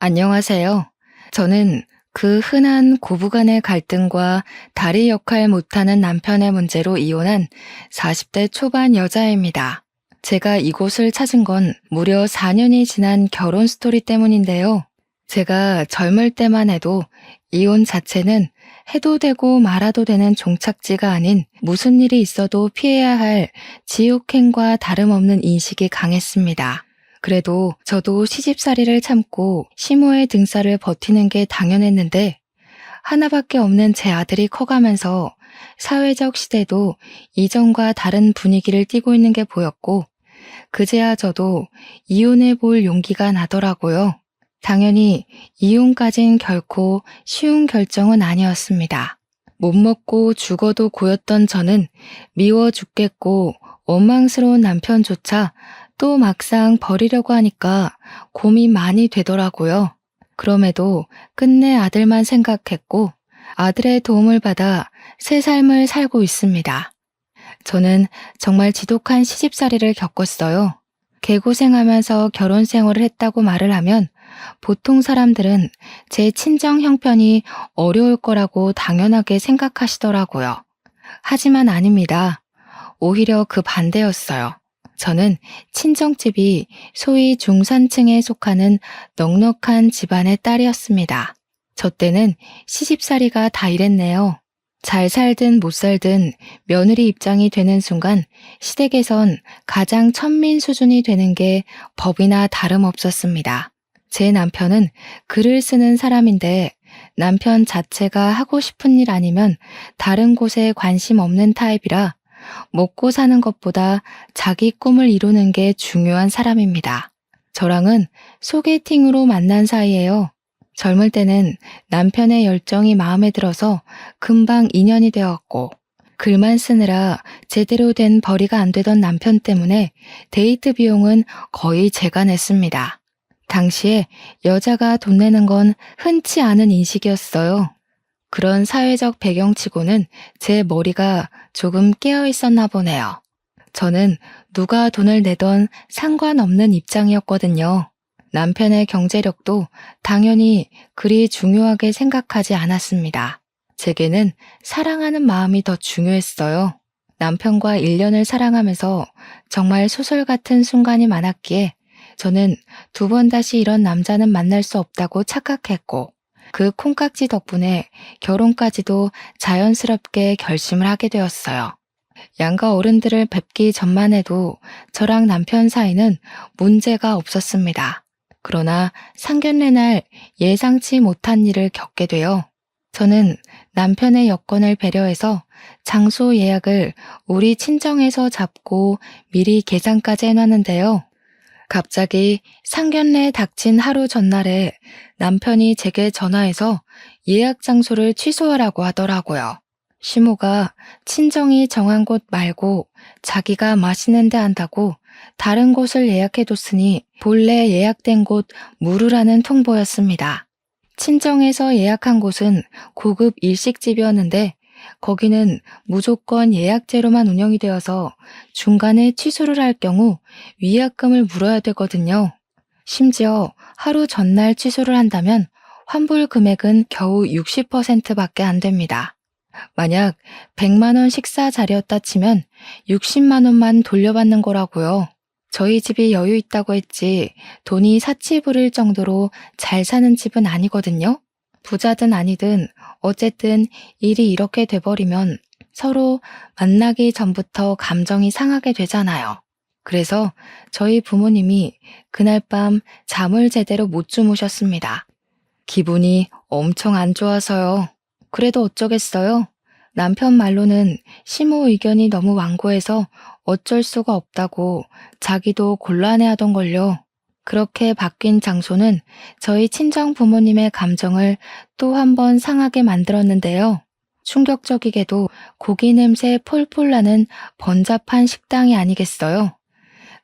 안녕하세요. 저는 그 흔한 고부간의 갈등과 다리 역할 못하는 남편의 문제로 이혼한 40대 초반 여자입니다. 제가 이곳을 찾은 건 무려 4년이 지난 결혼 스토리 때문인데요. 제가 젊을 때만 해도 이혼 자체는 해도 되고 말아도 되는 종착지가 아닌 무슨 일이 있어도 피해야 할 지옥행과 다름없는 인식이 강했습니다. 그래도 저도 시집살이를 참고 시모의 등살을 버티는 게 당연했는데 하나밖에 없는 제 아들이 커가면서 사회적 시대도 이전과 다른 분위기를 띠고 있는 게 보였고 그제야 저도 이혼해 볼 용기가 나더라고요. 당연히 이혼까진 결코 쉬운 결정은 아니었습니다. 못 먹고 죽어도 고였던 저는 미워 죽겠고 원망스러운 남편조차 또 막상 버리려고 하니까 고민 많이 되더라고요. 그럼에도 끝내 아들만 생각했고 아들의 도움을 받아 새 삶을 살고 있습니다. 저는 정말 지독한 시집살이를 겪었어요. 개고생하면서 결혼 생활을 했다고 말을 하면 보통 사람들은 제 친정 형편이 어려울 거라고 당연하게 생각하시더라고요. 하지만 아닙니다. 오히려 그 반대였어요. 저는 친정집이 소위 중산층에 속하는 넉넉한 집안의 딸이었습니다. 저 때는 시집살이가 다 이랬네요. 잘 살든 못 살든 며느리 입장이 되는 순간 시댁에선 가장 천민 수준이 되는 게 법이나 다름없었습니다. 제 남편은 글을 쓰는 사람인데 남편 자체가 하고 싶은 일 아니면 다른 곳에 관심 없는 타입이라 먹고 사는 것보다 자기 꿈을 이루는 게 중요한 사람입니다. 저랑은 소개팅으로 만난 사이예요. 젊을 때는 남편의 열정이 마음에 들어서 금방 인연이 되었고 글만 쓰느라 제대로 된 벌이가 안 되던 남편 때문에 데이트 비용은 거의 제가 냈습니다. 당시에 여자가 돈 내는 건 흔치 않은 인식이었어요. 그런 사회적 배경치고는 제 머리가 조금 깨어 있었나 보네요. 저는 누가 돈을 내던 상관없는 입장이었거든요. 남편의 경제력도 당연히 그리 중요하게 생각하지 않았습니다. 제게는 사랑하는 마음이 더 중요했어요. 남편과 1년을 사랑하면서 정말 소설 같은 순간이 많았기에 저는 2번 다시 이런 남자는 만날 수 없다고 착각했고 그 콩깍지 덕분에 결혼까지도 자연스럽게 결심을 하게 되었어요. 양가 어른들을 뵙기 전만 해도 저랑 남편 사이는 문제가 없었습니다. 그러나 상견례 날 예상치 못한 일을 겪게 되어 저는 남편의 여건을 배려해서 장소 예약을 우리 친정에서 잡고 미리 계산까지 해놨는데요. 갑자기 상견례 닥친 하루 전날에 남편이 제게 전화해서 예약 장소를 취소하라고 하더라고요. 시모가 친정이 정한 곳 말고 자기가 맛있는 데 한다고 다른 곳을 예약해뒀으니 본래 예약된 곳 무르라는 통보였습니다. 친정에서 예약한 곳은 고급 일식집이었는데 거기는 무조건 예약제로만 운영이 되어서 중간에 취소를 할 경우 위약금을 물어야 되거든요. 심지어 하루 전날 취소를 한다면 환불 금액은 겨우 60%밖에 안 됩니다. 만약 100만 원 식사 자리였다 치면 60만 원만 돌려받는 거라고요. 저희 집이 여유 있다고 했지 돈이 사치 부릴 정도로 잘 사는 집은 아니거든요. 부자든 아니든 어쨌든 일이 이렇게 돼버리면 서로 만나기 전부터 감정이 상하게 되잖아요. 그래서 저희 부모님이 그날 밤 잠을 제대로 못 주무셨습니다. 기분이 엄청 안 좋아서요. 그래도 어쩌겠어요. 남편 말로는 시모 의견이 너무 완고해서 어쩔 수가 없다고 자기도 곤란해하던걸요. 그렇게 바뀐 장소는 저희 친정 부모님의 감정을 또 한 번 상하게 만들었는데요. 충격적이게도 고기 냄새 폴폴 나는 번잡한 식당이 아니겠어요?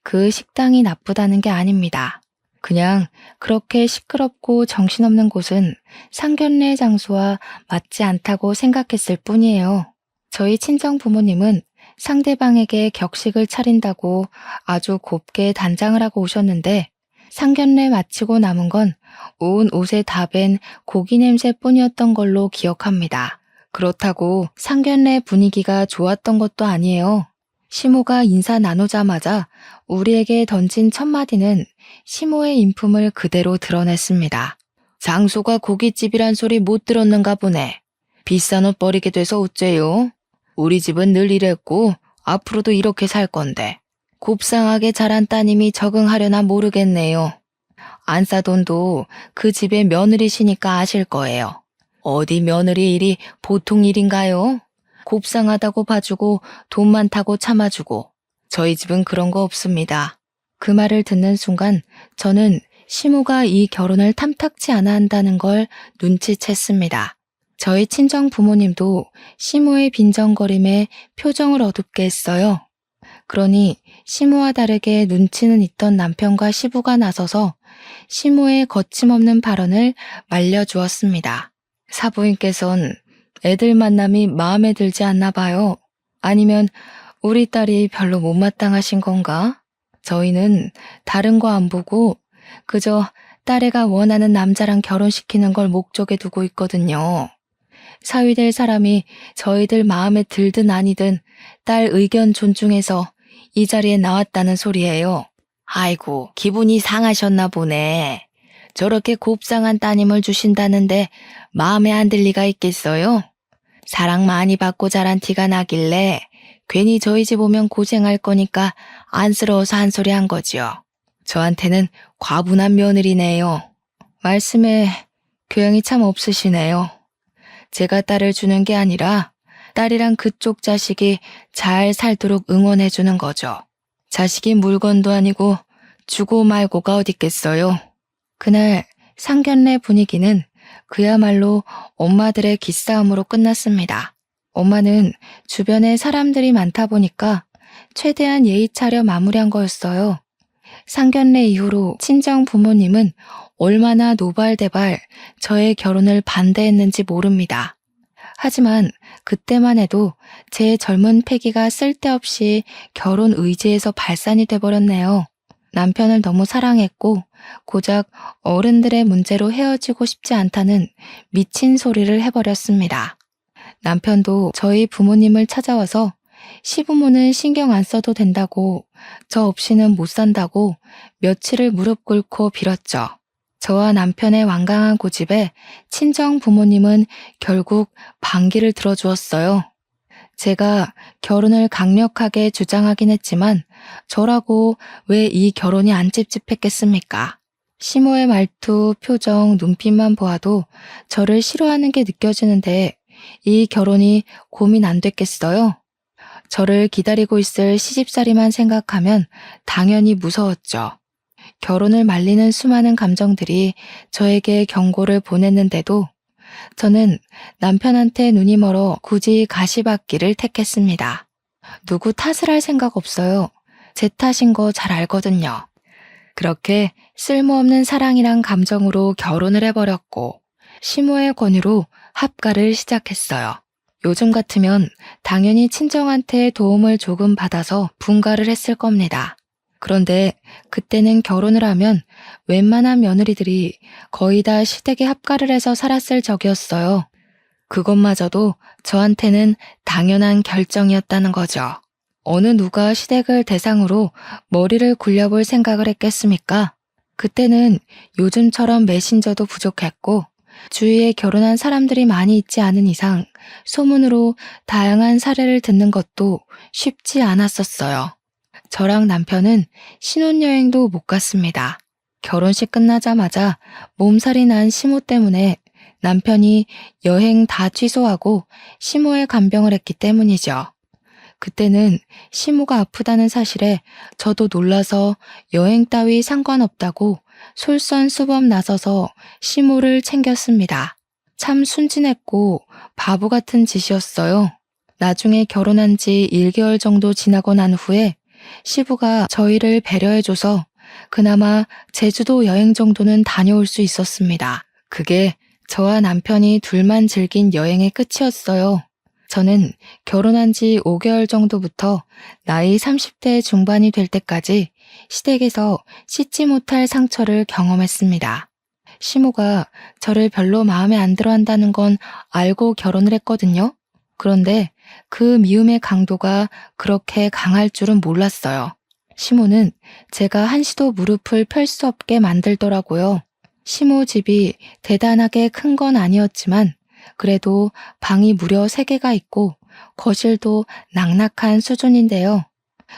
그 식당이 나쁘다는 게 아닙니다. 그냥 그렇게 시끄럽고 정신없는 곳은 상견례 장소와 맞지 않다고 생각했을 뿐이에요. 저희 친정 부모님은 상대방에게 격식을 차린다고 아주 곱게 단장을 하고 오셨는데 상견례 마치고 남은 건 온 옷에 다 밴 고기 냄새뿐이었던 걸로 기억합니다. 그렇다고 상견례 분위기가 좋았던 것도 아니에요. 시모가 인사 나누자마자 우리에게 던진 첫 마디는 시모의 인품을 그대로 드러냈습니다. 장소가 고깃집이란 소리 못 들었는가 보네. 비싼 옷 버리게 돼서 어째요? 우리 집은 늘 이랬고 앞으로도 이렇게 살 건데. 곱상하게 자란 따님이 적응하려나 모르겠네요. 안 싸돈도 그 집의 며느리시니까 아실 거예요. 어디 며느리 일이 보통 일인가요? 곱상하다고 봐주고 돈 많다고 참아주고. 저희 집은 그런 거 없습니다. 그 말을 듣는 순간 저는 시모가 이 결혼을 탐탁치 않아 한다는 걸 눈치챘습니다. 저희 친정 부모님도 시모의 빈정거림에 표정을 어둡게 했어요. 그러니 시모와 다르게 눈치는 있던 남편과 시부가 나서서 시모의 거침없는 발언을 말려주었습니다. 사부인께선 애들 만남이 마음에 들지 않나 봐요. 아니면 우리 딸이 별로 못마땅하신 건가? 저희는 다른 거 안 보고 그저 딸애가 원하는 남자랑 결혼시키는 걸 목적에 두고 있거든요. 사위될 사람이 저희들 마음에 들든 아니든 딸 의견 존중해서 이 자리에 나왔다는 소리예요. 아이고, 기분이 상하셨나 보네. 저렇게 곱상한 따님을 주신다는데 마음에 안 들 리가 있겠어요? 사랑 많이 받고 자란 티가 나길래 괜히 저희 집 오면 고생할 거니까 안쓰러워서 한 소리 한 거지요. 저한테는 과분한 며느리네요. 말씀에 교양이 참 없으시네요. 제가 딸을 주는 게 아니라 딸이랑 그쪽 자식이 잘 살도록 응원해주는 거죠. 자식이 물건도 아니고 주고 말고가 어딨겠어요. 그날 상견례 분위기는 그야말로 엄마들의 기싸움으로 끝났습니다. 엄마는 주변에 사람들이 많다 보니까 최대한 예의 차려 마무리한 거였어요. 상견례 이후로 친정 부모님은 얼마나 노발대발 저의 결혼을 반대했는지 모릅니다. 하지만 그때만 해도 제 젊은 패기가 쓸데없이 결혼 의지에서 발산이 돼버렸네요. 남편을 너무 사랑했고 고작 어른들의 문제로 헤어지고 싶지 않다는 미친 소리를 해버렸습니다. 남편도 저희 부모님을 찾아와서 시부모는 신경 안 써도 된다고, 저 없이는 못 산다고 며칠을 무릎 꿇고 빌었죠. 저와 남편의 완강한 고집에 친정 부모님은 결국 반기를 들어주었어요. 제가 결혼을 강력하게 주장하긴 했지만 저라고 왜 이 결혼이 안 찝찝했겠습니까? 시모의 말투, 표정, 눈빛만 보아도 저를 싫어하는 게 느껴지는데 이 결혼이 고민 안 됐겠어요? 저를 기다리고 있을 시집살이만 생각하면 당연히 무서웠죠. 결혼을 말리는 수많은 감정들이 저에게 경고를 보냈는데도 저는 남편한테 눈이 멀어 굳이 가시밭길을 택했습니다. 누구 탓을 할 생각 없어요. 제 탓인 거 잘 알거든요. 그렇게 쓸모없는 사랑이란 감정으로 결혼을 해버렸고 시모의 권유로 합가를 시작했어요. 요즘 같으면 당연히 친정한테 도움을 조금 받아서 분가를 했을 겁니다. 그런데 그때는 결혼을 하면 웬만한 며느리들이 거의 다 시댁에 합가를 해서 살았을 적이었어요. 그것마저도 저한테는 당연한 결정이었다는 거죠. 어느 누가 시댁을 대상으로 머리를 굴려볼 생각을 했겠습니까? 그때는 요즘처럼 메신저도 부족했고 주위에 결혼한 사람들이 많이 있지 않은 이상 소문으로 다양한 사례를 듣는 것도 쉽지 않았었어요. 저랑 남편은 신혼여행도 못 갔습니다. 결혼식 끝나자마자 몸살이 난 시모 때문에 남편이 여행 다 취소하고 시모에 간병을 했기 때문이죠. 그때는 시모가 아프다는 사실에 저도 놀라서 여행 따위 상관없다고 솔선수범 나서서 시모를 챙겼습니다. 참 순진했고 바보 같은 짓이었어요. 나중에 결혼한 지 1개월 정도 지나고 난 후에 시부가 저희를 배려해줘서 그나마 제주도 여행 정도는 다녀올 수 있었습니다. 그게 저와 남편이 둘만 즐긴 여행의 끝이었어요. 저는 결혼한 지 5개월 정도부터 나이 30대 중반이 될 때까지 시댁에서 씻지 못할 상처를 경험했습니다. 시모가 저를 별로 마음에 안 들어 한다는 건 알고 결혼을 했거든요. 그런데 그 미움의 강도가 그렇게 강할 줄은 몰랐어요. 시모는 제가 한시도 무릎을 펼 수 없게 만들더라고요. 시모 집이 대단하게 큰 건 아니었지만 그래도 방이 무려 3개가 있고 거실도 낙낙한 수준인데요.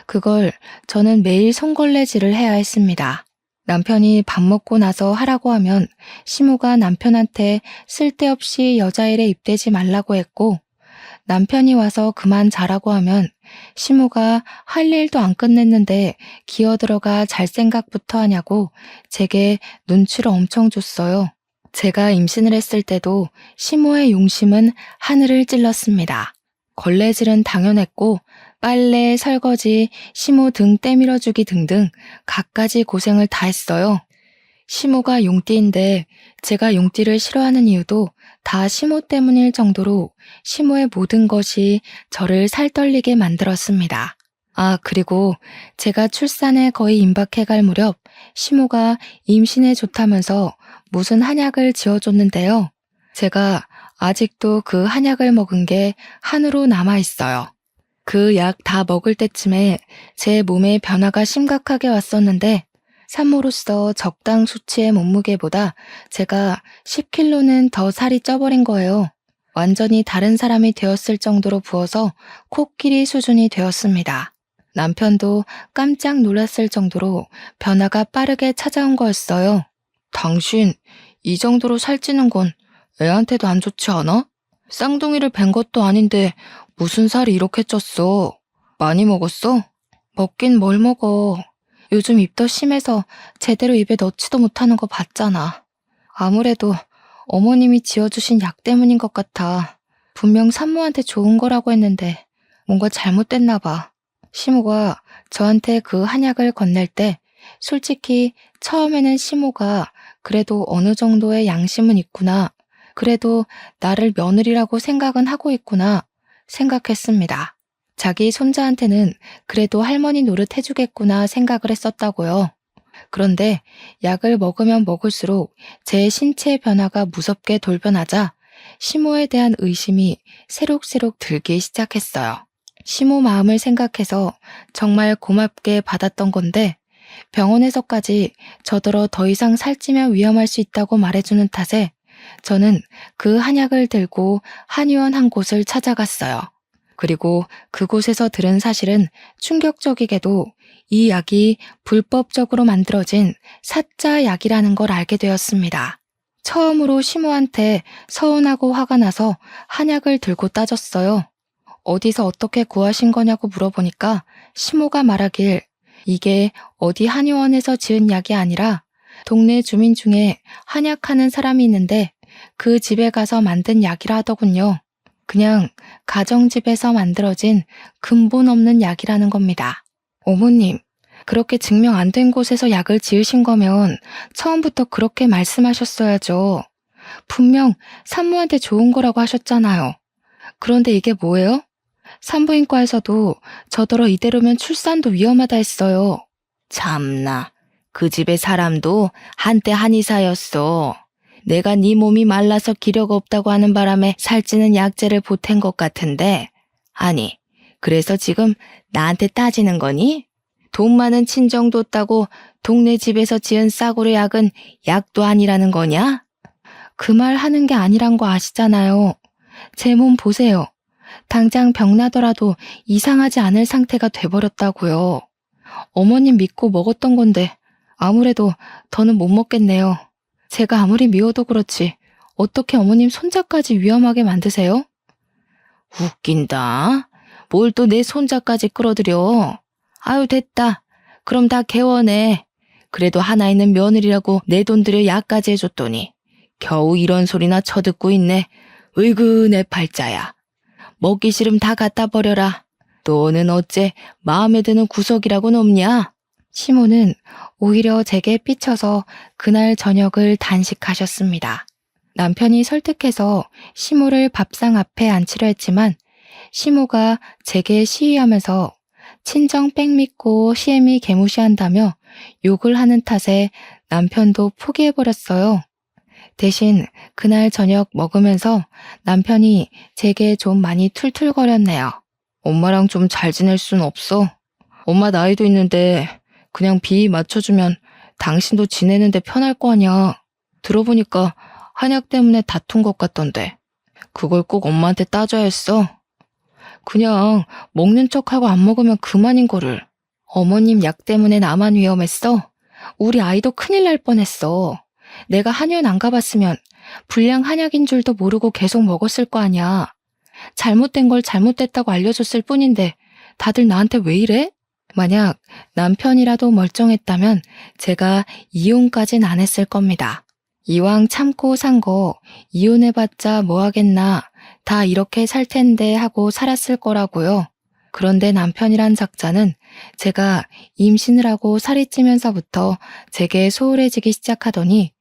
그걸 저는 매일 손걸레질을 해야 했습니다. 남편이 밥 먹고 나서 하라고 하면 시모가 남편한테 쓸데없이 여자일에 입대지 말라고 했고, 남편이 와서 그만 자라고 하면 시모가 할 일도 안 끝냈는데 기어들어가 잘 생각부터 하냐고 제게 눈치를 엄청 줬어요. 제가 임신을 했을 때도 시모의 용심은 하늘을 찔렀습니다. 걸레질은 당연했고 빨래, 설거지, 시모 등 때밀어주기 등등 갖가지 고생을 다 했어요. 시모가 용띠인데 제가 용띠를 싫어하는 이유도 다 시모 때문일 정도로 시모의 모든 것이 저를 살떨리게 만들었습니다. 아, 그리고 제가 출산에 거의 임박해갈 무렵 시모가 임신에 좋다면서 무슨 한약을 지어줬는데요. 제가 아직도 그 한약을 먹은 게 한으로 남아있어요. 그 약 다 먹을 때쯤에 제 몸에 변화가 심각하게 왔었는데 산모로서 적당 수치의 몸무게보다 제가 10kg는 더 살이 쪄버린 거예요. 완전히 다른 사람이 되었을 정도로 부어서 코끼리 수준이 되었습니다. 남편도 깜짝 놀랐을 정도로 변화가 빠르게 찾아온 거였어요. 당신, 이 정도로 살찌는 건 애한테도 안 좋지 않아? 쌍둥이를 뵌 것도 아닌데 무슨 살이 이렇게 쪘어? 많이 먹었어? 먹긴 뭘 먹어. 요즘 입덧 심해서 제대로 입에 넣지도 못하는 거 봤잖아. 아무래도 어머님이 지어주신 약 때문인 것 같아. 분명 산모한테 좋은 거라고 했는데 뭔가 잘못됐나 봐. 시모가 저한테 그 한약을 건넬 때 솔직히 처음에는 시모가 그래도 어느 정도의 양심은 있구나. 그래도 나를 며느리라고 생각은 하고 있구나 생각했습니다. 자기 손자한테는 그래도 할머니 노릇 해주겠구나 생각을 했었다고요. 그런데 약을 먹으면 먹을수록 제 신체 변화가 무섭게 돌변하자 시모에 대한 의심이 새록새록 들기 시작했어요. 시모 마음을 생각해서 정말 고맙게 받았던 건데 병원에서까지 저더러 더 이상 살찌면 위험할 수 있다고 말해주는 탓에 저는 그 한약을 들고 한의원 한 곳을 찾아갔어요. 그리고 그곳에서 들은 사실은 충격적이게도 이 약이 불법적으로 만들어진 사짜 약이라는 걸 알게 되었습니다. 처음으로 시모한테 서운하고 화가 나서 한약을 들고 따졌어요. 어디서 어떻게 구하신 거냐고 물어보니까 시모가 말하길 이게 어디 한의원에서 지은 약이 아니라 동네 주민 중에 한약하는 사람이 있는데 그 집에 가서 만든 약이라 하더군요. 그냥 가정집에서 만들어진 근본 없는 약이라는 겁니다. 어머님, 그렇게 증명 안 된 곳에서 약을 지으신 거면 처음부터 그렇게 말씀하셨어야죠. 분명 산모한테 좋은 거라고 하셨잖아요. 그런데 이게 뭐예요? 산부인과에서도 저더러 이대로면 출산도 위험하다 했어요. 참나, 그 집의 사람도 한때 한의사였어. 내가 네 몸이 말라서 기력 없다고 하는 바람에 살찌는 약재를 보탠 것 같은데, 아니, 그래서 지금 나한테 따지는 거니? 돈 많은 친정 뒀다고 동네 집에서 지은 싸구려 약은 약도 아니라는 거냐? 그 말 하는 게 아니란 거 아시잖아요. 제 몸 보세요. 당장 병나더라도 이상하지 않을 상태가 돼버렸다고요. 어머님 믿고 먹었던 건데 아무래도 더는 못 먹겠네요. 제가 아무리 미워도 그렇지 어떻게 어머님 손자까지 위험하게 만드세요? 웃긴다. 뭘 또 내 손자까지 끌어들여. 아유 됐다. 그럼 다 개원해. 그래도 하나 있는 며느리라고 내 돈 들여 약까지 해줬더니 겨우 이런 소리나 쳐듣고 있네. 으이그 내 팔자야. 먹기 싫음 다 갖다 버려라. 너는 어째 마음에 드는 구석이라고는 없냐? 시모는 오히려 제게 삐쳐서 그날 저녁을 단식하셨습니다. 남편이 설득해서 시모를 밥상 앞에 앉히려 했지만 시모가 제게 시위하면서 친정 빽 믿고 시애미 개무시한다며 욕을 하는 탓에 남편도 포기해버렸어요. 대신 그날 저녁 먹으면서 남편이 제게 좀 많이 툴툴거렸네요. 엄마랑 좀 잘 지낼 순 없어? 엄마 나이도 있는데 그냥 비위 맞춰주면 당신도 지내는데 편할 거 아니야. 들어보니까 한약 때문에 다툰 것 같던데. 그걸 꼭 엄마한테 따져야 했어? 그냥 먹는 척하고 안 먹으면 그만인 거를. 어머님 약 때문에 나만 위험했어? 우리 아이도 큰일 날 뻔했어. 내가 한의원 안 가봤으면 불량 한약인 줄도 모르고 계속 먹었을 거 아니야. 잘못된 걸 잘못됐다고 알려줬을 뿐인데 다들 나한테 왜 이래? 만약 남편이라도 멀쩡했다면 제가 이혼까진 안 했을 겁니다. 이왕 참고 산 거 이혼해봤자 뭐 하겠나, 다 이렇게 살 텐데 하고 살았을 거라고요. 그런데 남편이란 작자는 제가 임신을 하고 살이 찌면서부터 제게 소홀해지기 시작하더니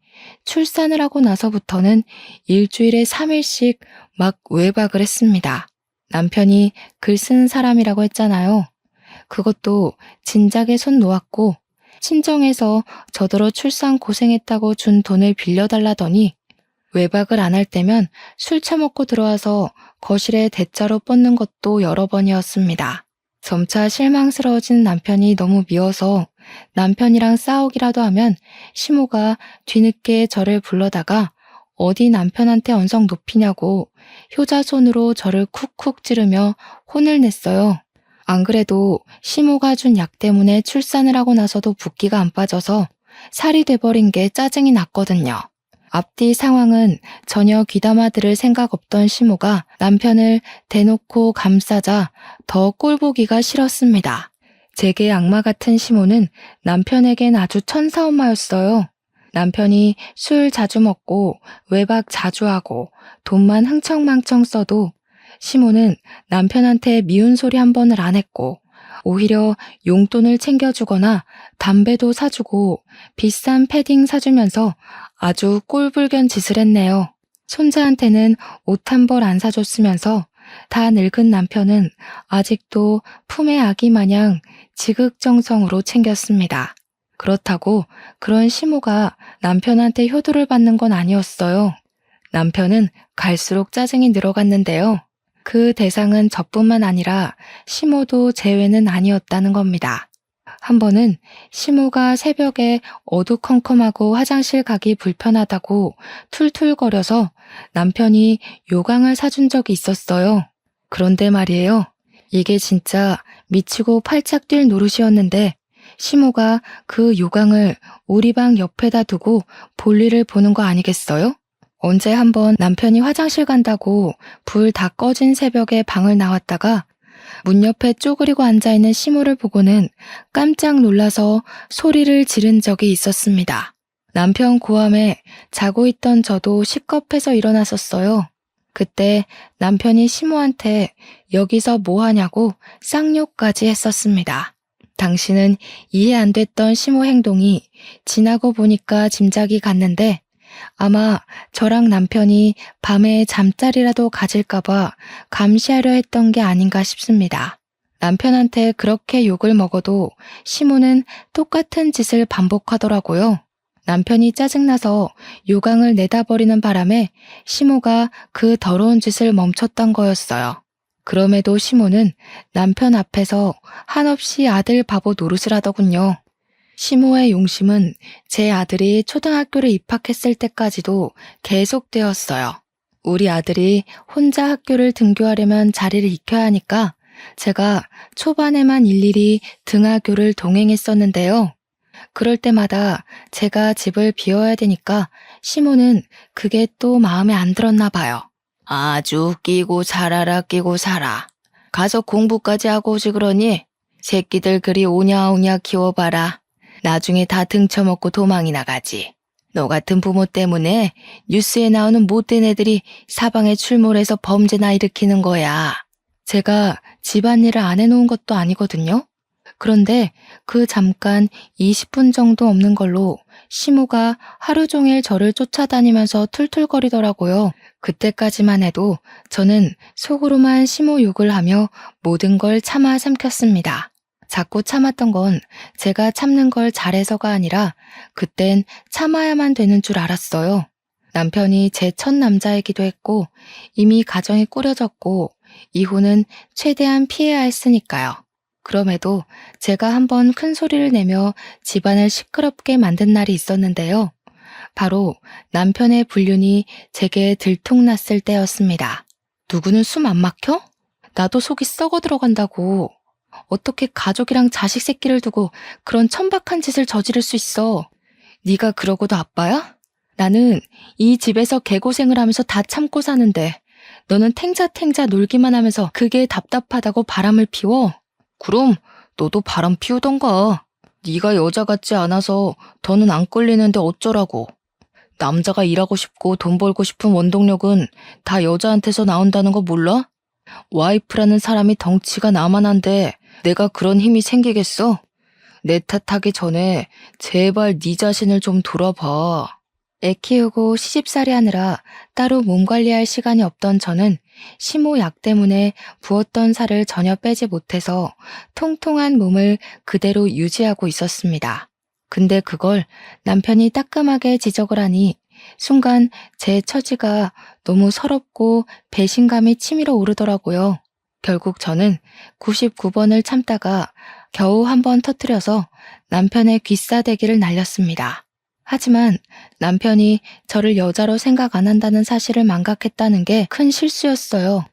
출산을 하고 나서부터는 일주일에 3일씩 막 외박을 했습니다. 남편이 글 쓰는 사람이라고 했잖아요. 그것도 진작에 손 놓았고 친정에서 저더러 출산 고생했다고 준 돈을 빌려달라더니 외박을 안 할 때면 술 처먹고 들어와서 거실에 대자로 뻗는 것도 여러 번이었습니다. 점차 실망스러워진 남편이 너무 미워서 남편이랑 싸우기라도 하면 시모가 뒤늦게 저를 불러다가 어디 남편한테 언성 높이냐고 효자손으로 저를 쿡쿡 찌르며 혼을 냈어요. 안 그래도 시모가 준 약 때문에 출산을 하고 나서도 붓기가 안 빠져서 살이 돼버린 게 짜증이 났거든요. 앞뒤 상황은 전혀 귀담아 들을 생각 없던 시모가 남편을 대놓고 감싸자 더 꼴보기가 싫었습니다. 제게 악마 같은 시모는 남편에겐 아주 천사엄마였어요. 남편이 술 자주 먹고 외박 자주 하고 돈만 흥청망청 써도 시모는 남편한테 미운 소리 한 번을 안 했고 오히려 용돈을 챙겨주거나 담배도 사주고 비싼 패딩 사주면서 아주 꼴불견 짓을 했네요. 손자한테는 옷 한 벌 안 사줬으면서 다 늙은 남편은 아직도 품의 아기 마냥 지극정성으로 챙겼습니다. 그렇다고 그런 시모가 남편한테 효도를 받는 건 아니었어요. 남편은 갈수록 짜증이 늘어갔는데요. 그 대상은 저뿐만 아니라 시모도 제외는 아니었다는 겁니다. 한 번은 시모가 새벽에 어두컴컴하고 화장실 가기 불편하다고 툴툴거려서 남편이 요강을 사준 적이 있었어요. 그런데 말이에요. 이게 진짜 미치고 팔짝 뛸 노릇이었는데 시모가 그 요강을 우리 방 옆에다 두고 볼일을 보는 거 아니겠어요? 언제 한번 남편이 화장실 간다고 불 다 꺼진 새벽에 방을 나왔다가 문 옆에 쪼그리고 앉아있는 시모를 보고는 깜짝 놀라서 소리를 지른 적이 있었습니다. 남편 고함에 자고 있던 저도 식겁해서 일어났었어요. 그때 남편이 시모한테 여기서 뭐 하냐고 쌍욕까지 했었습니다. 당신은 이해 안 됐던 시모 행동이 지나고 보니까 짐작이 갔는데 아마 저랑 남편이 밤에 잠자리라도 가질까봐 감시하려 했던 게 아닌가 싶습니다. 남편한테 그렇게 욕을 먹어도 시모는 똑같은 짓을 반복하더라고요. 남편이 짜증나서 요강을 내다버리는 바람에 시모가 그 더러운 짓을 멈췄던 거였어요. 그럼에도 시모는 남편 앞에서 한없이 아들 바보 노릇을 하더군요. 시모의 용심은 제 아들이 초등학교를 입학했을 때까지도 계속되었어요. 우리 아들이 혼자 학교를 등교하려면 자리를 익혀야 하니까 제가 초반에만 일일이 등하교를 동행했었는데요. 그럴 때마다 제가 집을 비워야 되니까 시모는 그게 또 마음에 안 들었나 봐요. 아주 끼고 살아라 끼고 살아. 가서 공부까지 하고 오지 그러니 새끼들 그리 오냐오냐 키워봐라. 나중에 다 등쳐먹고 도망이 나가지. 너 같은 부모 때문에 뉴스에 나오는 못된 애들이 사방에 출몰해서 범죄나 일으키는 거야. 제가 집안일을 안 해놓은 것도 아니거든요. 그런데 그 잠깐 20분 정도 없는 걸로 시모가 하루 종일 저를 쫓아다니면서 툴툴거리더라고요. 그때까지만 해도 저는 속으로만 시모 욕을 하며 모든 걸 참아 삼켰습니다. 자꾸 참았던 건 제가 참는 걸 잘해서가 아니라 그땐 참아야만 되는 줄 알았어요. 남편이 제 첫 남자이기도 했고 이미 가정이 꾸려졌고 이혼은 최대한 피해야 했으니까요. 그럼에도 제가 한번 큰 소리를 내며 집안을 시끄럽게 만든 날이 있었는데요. 바로 남편의 불륜이 제게 들통났을 때였습니다. 누구는 숨 안 막혀? 나도 속이 썩어 들어간다고. 어떻게 가족이랑 자식 새끼를 두고 그런 천박한 짓을 저지를 수 있어? 네가 그러고도 아빠야? 나는 이 집에서 개고생을 하면서 다 참고 사는데 너는 탱자탱자 놀기만 하면서 그게 답답하다고 바람을 피워? 그럼 너도 바람 피우던가. 네가 여자 같지 않아서 더는 안 끌리는데 어쩌라고. 남자가 일하고 싶고 돈 벌고 싶은 원동력은 다 여자한테서 나온다는 거 몰라? 와이프라는 사람이 덩치가 나만한데 내가 그런 힘이 생기겠어? 내 탓하기 전에 제발 네 자신을 좀 돌아봐. 애 키우고 시집살이 하느라 따로 몸 관리할 시간이 없던 저는 심호 약 때문에 부었던 살을 전혀 빼지 못해서 통통한 몸을 그대로 유지하고 있었습니다. 근데 그걸 남편이 따끔하게 지적을 하니 순간 제 처지가 너무 서럽고 배신감이 치밀어 오르더라고요. 결국 저는 99번을 참다가 겨우 한 번 터뜨려서 남편의 귀싸대기를 날렸습니다. 하지만 남편이 저를 여자로 생각 안 한다는 사실을 망각했다는 게 큰 실수였어요.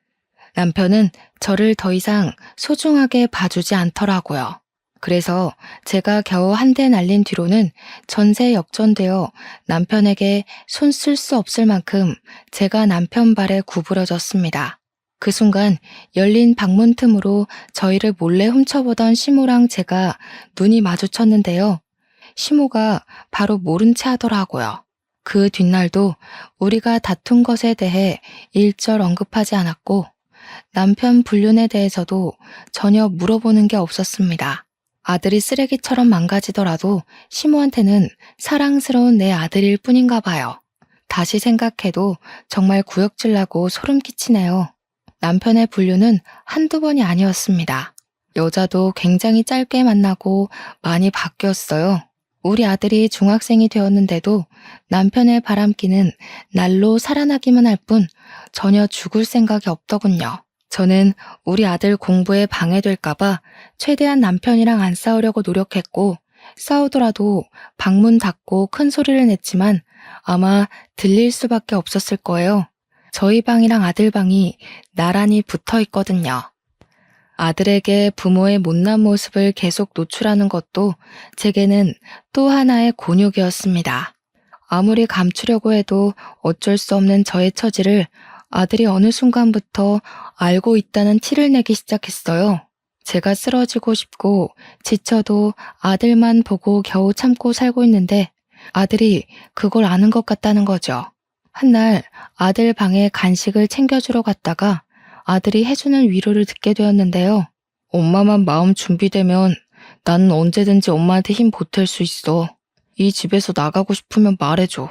남편은 저를 더 이상 소중하게 봐주지 않더라고요. 그래서 제가 겨우 한 대 날린 뒤로는 전세 역전되어 남편에게 손 쓸 수 없을 만큼 제가 남편 발에 구부러졌습니다. 그 순간 열린 방문 틈으로 저희를 몰래 훔쳐보던 시모랑 제가 눈이 마주쳤는데요. 시모가 바로 모른 체 하더라고요. 그 뒷날도 우리가 다툰 것에 대해 일절 언급하지 않았고 남편 불륜에 대해서도 전혀 물어보는 게 없었습니다. 아들이 쓰레기처럼 망가지더라도 시모한테는 사랑스러운 내 아들일 뿐인가 봐요. 다시 생각해도 정말 구역질나고 소름 끼치네요. 남편의 불륜은 한두 번이 아니었습니다. 여자도 굉장히 짧게 만나고 많이 바뀌었어요. 우리 아들이 중학생이 되었는데도 남편의 바람기는 날로 살아나기만 할 뿐 전혀 죽을 생각이 없더군요. 저는 우리 아들 공부에 방해될까봐 최대한 남편이랑 안 싸우려고 노력했고 싸우더라도 방문 닫고 큰 소리를 냈지만 아마 들릴 수밖에 없었을 거예요. 저희 방이랑 아들 방이 나란히 붙어 있거든요. 아들에게 부모의 못난 모습을 계속 노출하는 것도 제게는 또 하나의 곤욕이었습니다. 아무리 감추려고 해도 어쩔 수 없는 저의 처지를 아들이 어느 순간부터 알고 있다는 티를 내기 시작했어요. 제가 쓰러지고 싶고 지쳐도 아들만 보고 겨우 참고 살고 있는데 아들이 그걸 아는 것 같다는 거죠. 한날 아들 방에 간식을 챙겨주러 갔다가 아들이 해주는 위로를 듣게 되었는데요. 엄마만 마음 준비되면 나는 언제든지 엄마한테 힘 보탤 수 있어. 이 집에서 나가고 싶으면 말해줘.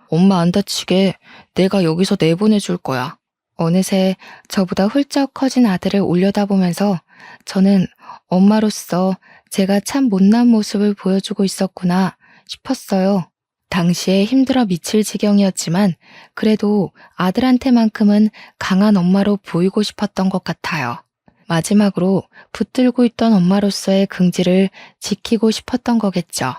엄마 안 다치게 내가 여기서 내보내줄 거야. 어느새 저보다 훌쩍 커진 아들을 올려다보면서 저는 엄마로서 제가 참 못난 모습을 보여주고 있었구나 싶었어요. 당시에 힘들어 미칠 지경이었지만 그래도 아들한테만큼은 강한 엄마로 보이고 싶었던 것 같아요. 마지막으로 붙들고 있던 엄마로서의 긍지를 지키고 싶었던 거겠죠.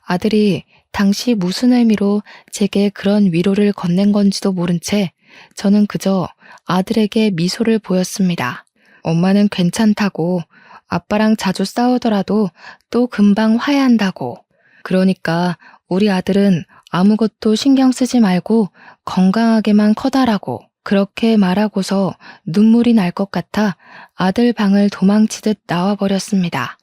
아들이 당시 무슨 의미로 제게 그런 위로를 건넨 건지도 모른 채 저는 그저 아들에게 미소를 보였습니다. 엄마는 괜찮다고, 아빠랑 자주 싸우더라도 또 금방 화해한다고. 그러니까 우리 아들은 아무것도 신경 쓰지 말고 건강하게만 커다라고. 그렇게 말하고서 눈물이 날 것 같아 아들 방을 도망치듯 나와버렸습니다.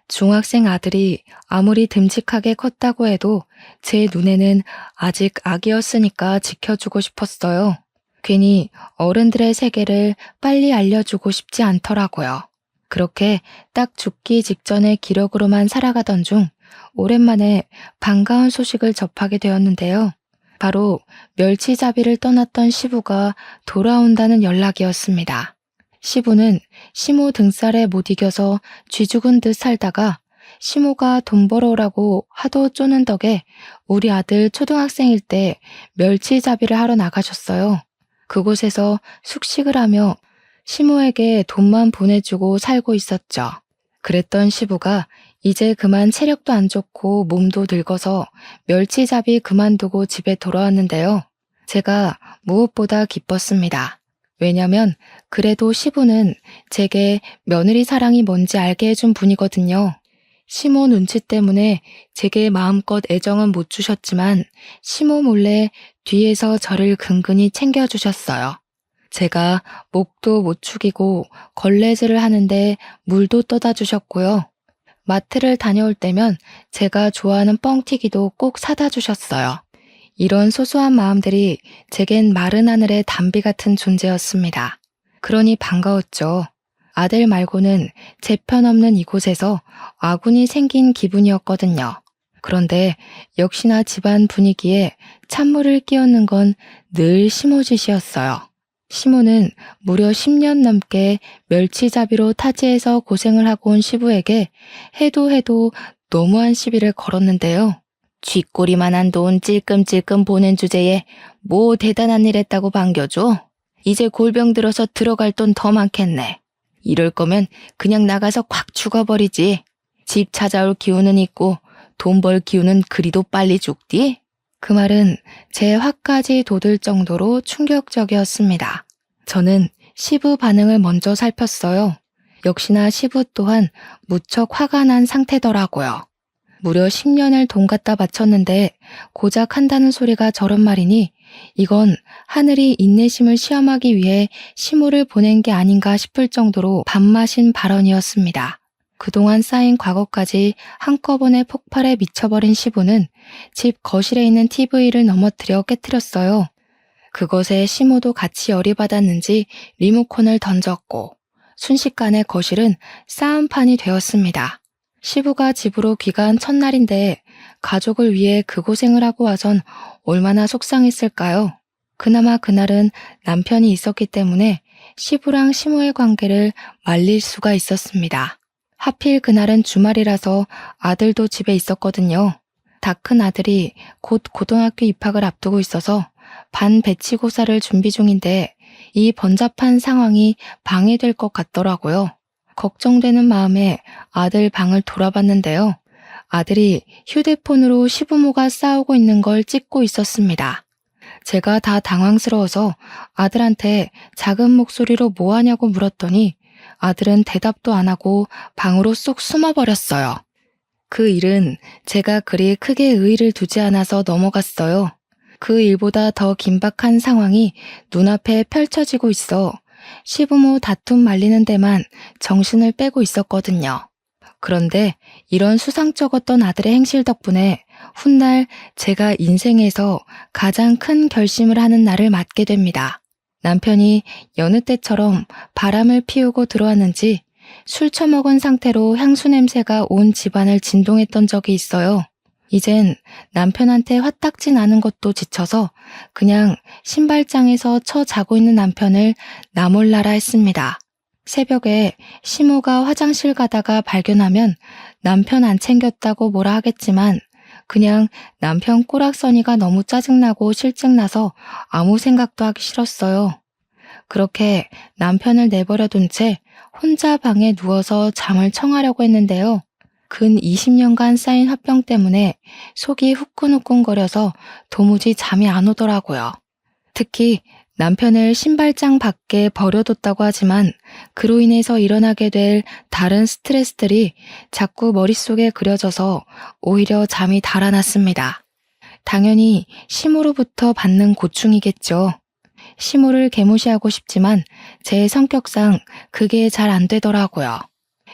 중학생 아들이 아무리 듬직하게 컸다고 해도 제 눈에는 아직 아기였으니까 지켜주고 싶었어요. 괜히 어른들의 세계를 빨리 알려주고 싶지 않더라고요. 그렇게 딱 죽기 직전의 기력으로만 살아가던 중 오랜만에 반가운 소식을 접하게 되었는데요. 바로 멸치잡이를 떠났던 시부가 돌아온다는 연락이었습니다. 시부는 시모 등살에 못 이겨서 쥐죽은 듯 살다가 시모가 돈 벌어오라고 하도 쪼는 덕에 우리 아들 초등학생일 때 멸치잡이를 하러 나가셨어요. 그곳에서 숙식을 하며 시모에게 돈만 보내주고 살고 있었죠. 그랬던 시부가 이제 그만 체력도 안 좋고 몸도 늙어서 멸치잡이 그만두고 집에 돌아왔는데요. 제가 무엇보다 기뻤습니다. 왜냐면 그래도 시부는 제게 며느리 사랑이 뭔지 알게 해준 분이거든요. 시모 눈치 때문에 제게 마음껏 애정은 못 주셨지만 시모 몰래 뒤에서 저를 근근히 챙겨주셨어요. 제가 목도 못 축이고 걸레질을 하는데 물도 떠다 주셨고요. 마트를 다녀올 때면 제가 좋아하는 뻥튀기도 꼭 사다 주셨어요. 이런 소소한 마음들이 제겐 마른 하늘의 담비 같은 존재였습니다. 그러니 반가웠죠. 아들 말고는 제 편 없는 이곳에서 아군이 생긴 기분이었거든요. 그런데 역시나 집안 분위기에 찬물을 끼얹는 건 늘 시모 짓이었어요. 시모는 무려 10년 넘게 멸치잡이로 타지에서 고생을 하고 온 시부에게 해도 너무한 시비를 걸었는데요. 쥐꼬리만한 돈 찔끔찔끔 보낸 주제에 뭐 대단한 일 했다고 반겨줘? 이제 골병 들어서 들어갈 돈 더 많겠네. 이럴 거면 그냥 나가서 콱 죽어버리지. 집 찾아올 기운은 있고 돈 벌 기운은 그리도 빨리 죽디? 그 말은 제 화까지 돋을 정도로 충격적이었습니다. 저는 시부 반응을 먼저 살폈어요. 역시나 시부 또한 무척 화가 난 상태더라고요. 무려 10년을 돈 갖다 바쳤는데 고작 한다는 소리가 저런 말이니 이건 하늘이 인내심을 시험하기 위해 시모를 보낸 게 아닌가 싶을 정도로 밥맛인 발언이었습니다. 그동안 쌓인 과거까지 한꺼번에 폭발해 미쳐버린 시부는 집 거실에 있는 TV를 넘어뜨려 깨트렸어요. 그것에 시모도 같이 열이 받았는지 리모컨을 던졌고 순식간에 거실은 싸움판이 되었습니다. 시부가 집으로 귀가한 첫날인데 가족을 위해 그 고생을 하고 와선 얼마나 속상했을까요? 그나마 그날은 남편이 있었기 때문에 시부랑 시모의 관계를 말릴 수가 있었습니다. 하필 그날은 주말이라서 아들도 집에 있었거든요. 다 큰 아들이 곧 고등학교 입학을 앞두고 있어서 반배치고사를 준비 중인데 이 번잡한 상황이 방해될 것 같더라고요. 걱정되는 마음에 아들 방을 돌아봤는데요. 아들이 휴대폰으로 시부모가 싸우고 있는 걸 찍고 있었습니다. 제가 다 당황스러워서 아들한테 작은 목소리로 뭐 하냐고 물었더니 아들은 대답도 안 하고 방으로 쏙 숨어버렸어요. 그 일은 제가 그리 크게 의의를 두지 않아서 넘어갔어요. 그 일보다 더 긴박한 상황이 눈앞에 펼쳐지고 있어 시부모 다툼 말리는 데만 정신을 빼고 있었거든요. 그런데 이런 수상쩍었던 아들의 행실 덕분에 훗날 제가 인생에서 가장 큰 결심을 하는 날을 맞게 됩니다. 남편이 여느 때처럼 바람을 피우고 들어왔는지 술 처먹은 상태로 향수 냄새가 온 집안을 진동했던 적이 있어요. 이젠 남편한테 화딱지 나는 것도 지쳐서 그냥 신발장에서 처 자고 있는 남편을 나몰라라 했습니다. 새벽에 시모가 화장실 가다가 발견하면 남편 안 챙겼다고 뭐라 하겠지만 그냥 남편 꼬락서니가 너무 짜증나고 실증나서 아무 생각도 하기 싫었어요. 그렇게 남편을 내버려둔 채 혼자 방에 누워서 잠을 청하려고 했는데요. 근 20년간 쌓인 화병 때문에 속이 후끈후끈거려서 도무지 잠이 안 오더라고요. 특히 남편을 신발장 밖에 버려뒀다고 하지만 그로 인해서 일어나게 될 다른 스트레스들이 자꾸 머릿속에 그려져서 오히려 잠이 달아났습니다. 당연히 시모로부터 받는 고충이겠죠. 시모를 개무시하고 싶지만 제 성격상 그게 잘 안 되더라고요.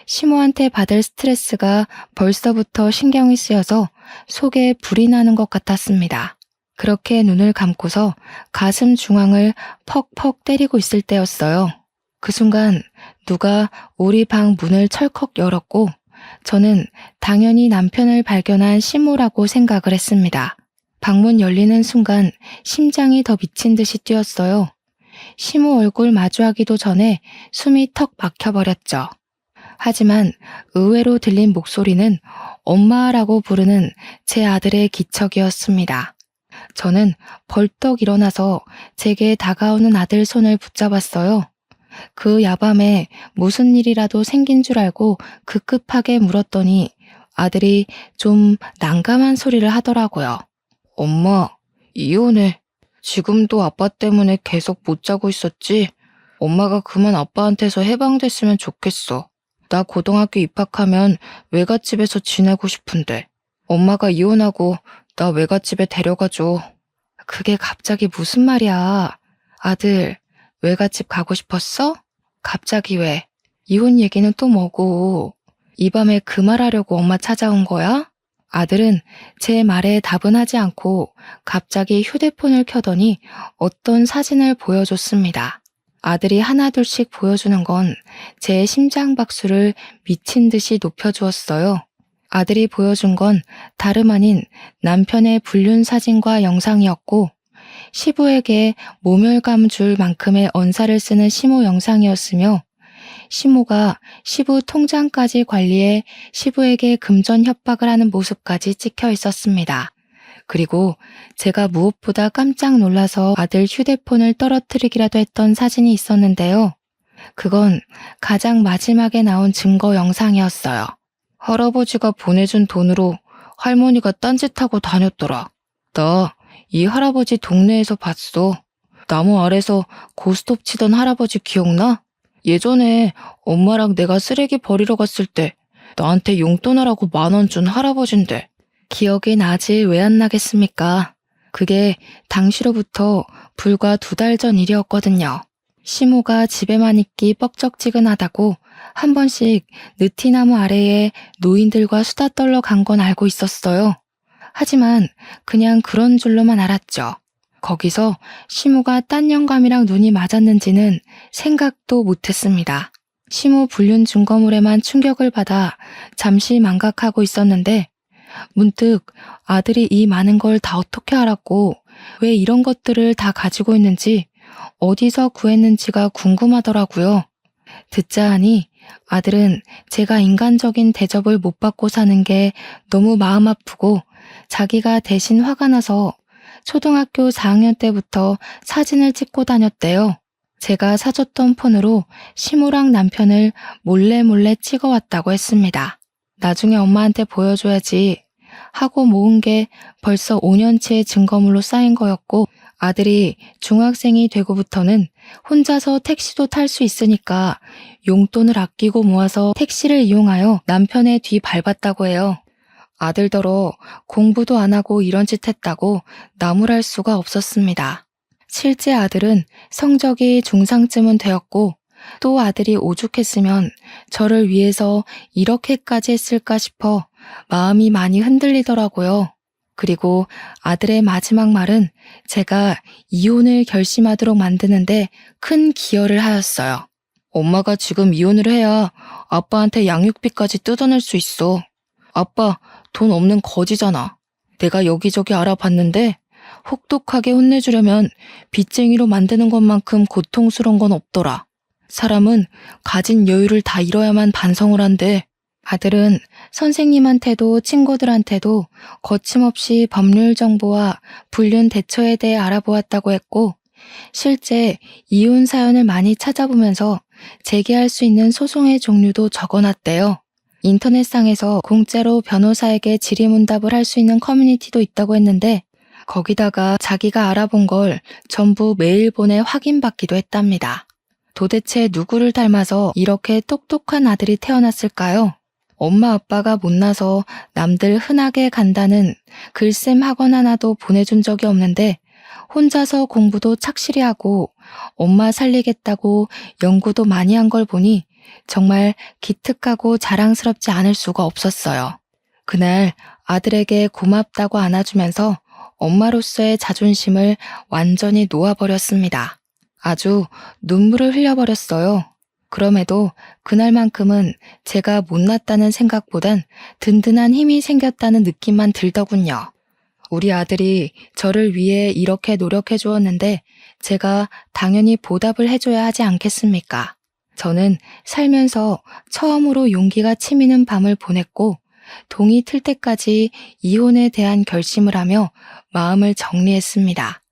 시모한테 받을 스트레스가 벌써부터 신경이 쓰여서 속에 불이 나는 것 같았습니다. 그렇게 눈을 감고서 가슴 중앙을 퍽퍽 때리고 있을 때였어요. 그 순간 누가 우리 방 문을 철컥 열었고 저는 당연히 남편을 발견한 시모라고 생각을 했습니다. 방문 열리는 순간 심장이 더 미친 듯이 뛰었어요. 시모 얼굴 마주하기도 전에 숨이 턱 막혀버렸죠. 하지만 의외로 들린 목소리는 엄마라고 부르는 제 아들의 기척이었습니다. 저는 벌떡 일어나서 제게 다가오는 아들 손을 붙잡았어요. 그 야밤에 무슨 일이라도 생긴 줄 알고 급급하게 물었더니 아들이 좀 난감한 소리를 하더라고요. 엄마, 이혼해. 지금도 아빠 때문에 계속 못 자고 있었지? 엄마가 그만 아빠한테서 해방됐으면 좋겠어. 나 고등학교 입학하면 외갓집에서 지내고 싶은데. 엄마가 이혼하고 나 외갓집에 데려가줘. 그게 갑자기 무슨 말이야. 아들, 외갓집 가고 싶었어? 갑자기 왜? 이혼 얘기는 또 뭐고? 이 밤에 그 말하려고 엄마 찾아온 거야? 아들은 제 말에 답은 하지 않고 갑자기 휴대폰을 켜더니 어떤 사진을 보여줬습니다. 아들이 하나둘씩 보여주는 건 제 심장 박수를 미친 듯이 높여주었어요. 아들이 보여준 건 다름 아닌 남편의 불륜 사진과 영상이었고 시부에게 모멸감 줄 만큼의 언사를 쓰는 시모 영상이었으며 시모가 시부 통장까지 관리해 시부에게 금전 협박을 하는 모습까지 찍혀 있었습니다. 그리고 제가 무엇보다 깜짝 놀라서 아들 휴대폰을 떨어뜨리기라도 했던 사진이 있었는데요. 그건 가장 마지막에 나온 증거 영상이었어요. 할아버지가 보내준 돈으로 할머니가 딴짓하고 다녔더라. 나 이 할아버지 동네에서 봤어. 나무 아래서 고스톱 치던 할아버지 기억나? 예전에 엄마랑 내가 쓰레기 버리러 갔을 때 나한테 용돈 하라고 10,000원 준 할아버진데. 기억이 나지 왜 안 나겠습니까? 그게 당시로부터 불과 2달 전 일이었거든요. 시모가 집에만 있기 뻑적지근하다고 한 번씩 느티나무 아래에 노인들과 수다 떨러 간 건 알고 있었어요. 하지만 그냥 그런 줄로만 알았죠. 거기서 시모가 딴 영감이랑 눈이 맞았는지는 생각도 못했습니다. 시모 불륜 증거물에만 충격을 받아 잠시 망각하고 있었는데 문득 아들이 이 많은 걸 다 어떻게 알았고 왜 이런 것들을 다 가지고 있는지 어디서 구했는지가 궁금하더라고요. 듣자 하니 아들은 제가 인간적인 대접을 못 받고 사는 게 너무 마음 아프고 자기가 대신 화가 나서 초등학교 4학년 때부터 사진을 찍고 다녔대요. 제가 사줬던 폰으로 시모랑 남편을 몰래 찍어왔다고 했습니다. 나중에 엄마한테 보여줘야지 하고 모은 게 벌써 5년치의 증거물로 쌓인 거였고 아들이 중학생이 되고부터는 혼자서 택시도 탈 수 있으니까 용돈을 아끼고 모아서 택시를 이용하여 남편의 뒤 밟았다고 해요. 아들더러 공부도 안 하고 이런 짓 했다고 나무랄 수가 없었습니다. 실제 아들은 성적이 중상쯤은 되었고 또 아들이 오죽했으면 저를 위해서 이렇게까지 했을까 싶어 마음이 많이 흔들리더라고요. 그리고 아들의 마지막 말은 제가 이혼을 결심하도록 만드는데 큰 기여를 하였어요. 엄마가 지금 이혼을 해야 아빠한테 양육비까지 뜯어낼 수 있어. 아빠 돈 없는 거지잖아. 내가 여기저기 알아봤는데 혹독하게 혼내주려면 빚쟁이로 만드는 것만큼 고통스러운 건 없더라. 사람은 가진 여유를 다 잃어야만 반성을 한대. 아들은 선생님한테도 친구들한테도 거침없이 법률 정보와 불륜 대처에 대해 알아보았다고 했고 실제 이혼 사연을 많이 찾아보면서 제기할 수 있는 소송의 종류도 적어놨대요. 인터넷상에서 공짜로 변호사에게 질의응답을 할 수 있는 커뮤니티도 있다고 했는데 거기다가 자기가 알아본 걸 전부 메일 보내 확인받기도 했답니다. 도대체 누구를 닮아서 이렇게 똑똑한 아들이 태어났을까요? 엄마 아빠가 못나서 남들 흔하게 간다는 글쌤 학원 하나도 보내준 적이 없는데 혼자서 공부도 착실히 하고 엄마 살리겠다고 연구도 많이 한 걸 보니 정말 기특하고 자랑스럽지 않을 수가 없었어요. 그날 아들에게 고맙다고 안아주면서 엄마로서의 자존심을 완전히 놓아버렸습니다. 아주 눈물을 흘려버렸어요. 그럼에도 그날만큼은 제가 못났다는 생각보단 든든한 힘이 생겼다는 느낌만 들더군요. 우리 아들이 저를 위해 이렇게 노력해 주었는데 제가 당연히 보답을 해줘야 하지 않겠습니까? 저는 살면서 처음으로 용기가 치미는 밤을 보냈고 동이 틀 때까지 이혼에 대한 결심을 하며 마음을 정리했습니다.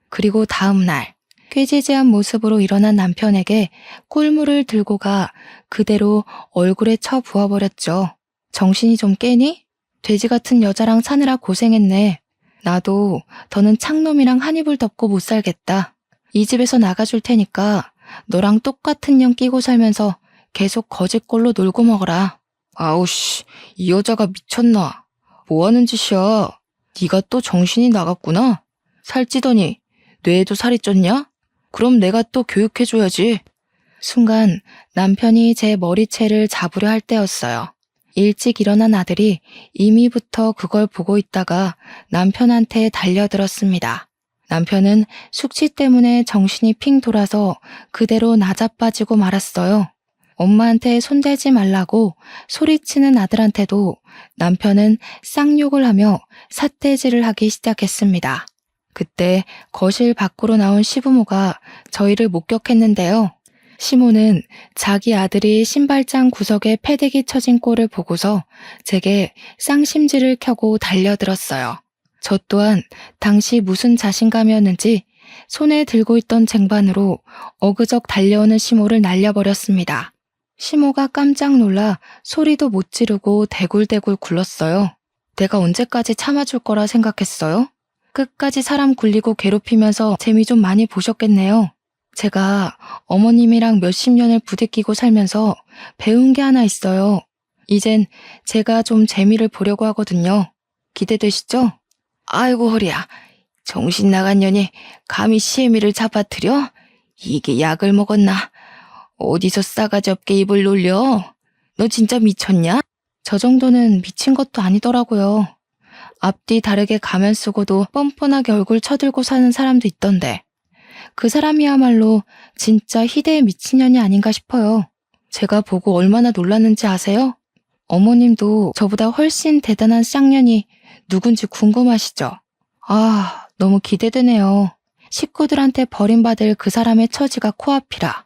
그리고 다음 날 꾀지지한 모습으로 일어난 남편에게 꿀물을 들고 가 그대로 얼굴에 쳐 부어버렸죠. 정신이 좀 깨니? 돼지 같은 여자랑 사느라 고생했네. 나도 더는 창놈이랑 한 이불 덮고 못 살겠다. 이 집에서 나가줄 테니까 너랑 똑같은 년 끼고 살면서 계속 거짓골로 놀고 먹어라. 아우씨, 이 여자가 미쳤나? 뭐하는 짓이야? 네가 또 정신이 나갔구나? 살찌더니 뇌에도 살이 쪘냐? 그럼 내가 또 교육해줘야지. 순간 남편이 제 머리채를 잡으려 할 때였어요. 일찍 일어난 아들이 이미부터 그걸 보고 있다가 남편한테 달려들었습니다. 남편은 숙취 때문에 정신이 핑 돌아서 그대로 나자빠지고 말았어요. 엄마한테 손대지 말라고 소리치는 아들한테도 남편은 쌍욕을 하며 삿대질을 하기 시작했습니다. 그때 거실 밖으로 나온 시부모가 저희를 목격했는데요. 시모는 자기 아들이 신발장 구석에 패대기 쳐진 꼴을 보고서 제게 쌍심지를 켜고 달려들었어요. 저 또한 당시 무슨 자신감이었는지 손에 들고 있던 쟁반으로 어그적 달려오는 시모를 날려버렸습니다. 시모가 깜짝 놀라 소리도 못 지르고 대굴대굴 굴렀어요. 내가 언제까지 참아줄 거라 생각했어요? 끝까지 사람 굴리고 괴롭히면서 재미 좀 많이 보셨겠네요. 제가 어머님이랑 몇십 년을 부대끼고 살면서 배운 게 하나 있어요. 이젠 제가 좀 재미를 보려고 하거든요. 기대되시죠? 아이고 허리야. 정신 나간 년이 감히 시애미를 잡아뜨려? 이게 약을 먹었나? 어디서 싸가지 없게 입을 놀려? 너 진짜 미쳤냐? 저 정도는 미친 것도 아니더라고요. 앞뒤 다르게 가면 쓰고도 뻔뻔하게 얼굴 쳐들고 사는 사람도 있던데. 그 사람이야말로 진짜 희대의 미친년이 아닌가 싶어요. 제가 보고 얼마나 놀랐는지 아세요? 어머님도 저보다 훨씬 대단한 쌍년이 누군지 궁금하시죠? 아, 너무 기대되네요. 식구들한테 버림받을 그 사람의 처지가 코앞이라.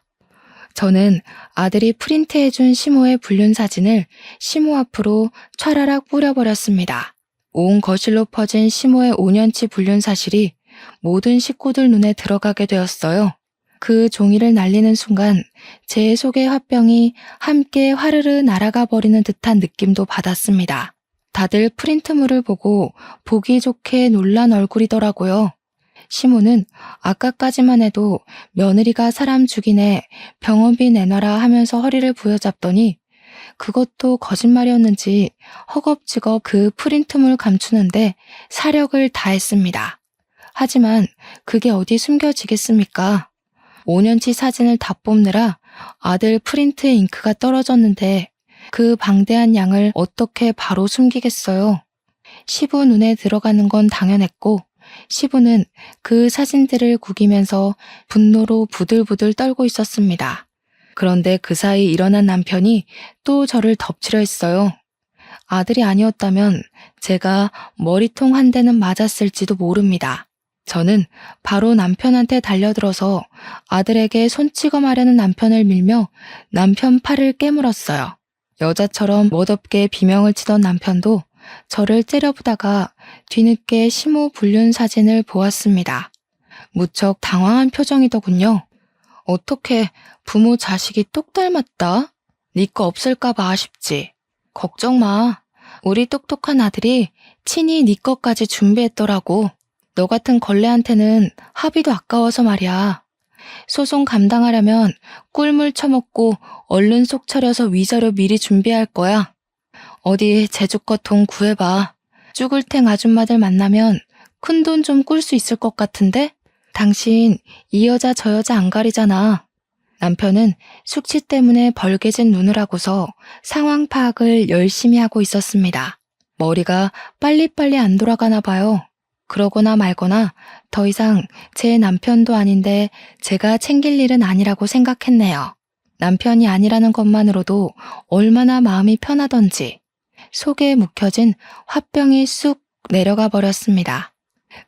저는 아들이 프린트해준 시모의 불륜 사진을 시모 앞으로 촤라락 뿌려버렸습니다. 온 거실로 퍼진 시모의 5년치 불륜 사실이 모든 식구들 눈에 들어가게 되었어요. 그 종이를 날리는 순간 제 속의 화병이 함께 화르르 날아가 버리는 듯한 느낌도 받았습니다. 다들 프린트물을 보고 보기 좋게 놀란 얼굴이더라고요. 시모는 아까까지만 해도 며느리가 사람 죽이네 병원비 내놔라 하면서 허리를 부여잡더니 그것도 거짓말이었는지 허겁지겁 그 프린트물 감추는데 사력을 다했습니다. 하지만 그게 어디 숨겨지겠습니까? 5년치 사진을 다 뽑느라 아들 프린트에 잉크가 떨어졌는데 그 방대한 양을 어떻게 바로 숨기겠어요? 시부 눈에 들어가는 건 당연했고 시부는 그 사진들을 구기면서 분노로 부들부들 떨고 있었습니다. 그런데 그 사이 일어난 남편이 또 저를 덮치려 했어요. 아들이 아니었다면 제가 머리통 한 대는 맞았을지도 모릅니다. 저는 바로 남편한테 달려들어서 아들에게 손찌검하려는 남편을 밀며 남편 팔을 깨물었어요. 여자처럼 멋없게 비명을 치던 남편도 저를 째려보다가 뒤늦게 시모 불륜 사진을 보았습니다. 무척 당황한 표정이더군요. 어떻게 부모 자식이 똑 닮았다? 네 거 없을까봐 아쉽지. 걱정 마. 우리 똑똑한 아들이 친히 네 것까지 준비했더라고. 너 같은 걸레한테는 합의도 아까워서 말이야. 소송 감당하려면 꿀물 처먹고 얼른 속 차려서 위자료 미리 준비할 거야. 어디 제주껏 돈 구해봐. 쭈글탱 아줌마들 만나면 큰돈 좀 꿀 수 있을 것 같은데? 당신 이 여자 저 여자 안 가리잖아. 남편은 숙취 때문에 벌게진 눈을 하고서 상황 파악을 열심히 하고 있었습니다. 머리가 빨리빨리 안 돌아가나 봐요. 그러거나 말거나 더 이상 제 남편도 아닌데 제가 챙길 일은 아니라고 생각했네요. 남편이 아니라는 것만으로도 얼마나 마음이 편하던지 속에 묵혀진 화병이 쑥 내려가 버렸습니다.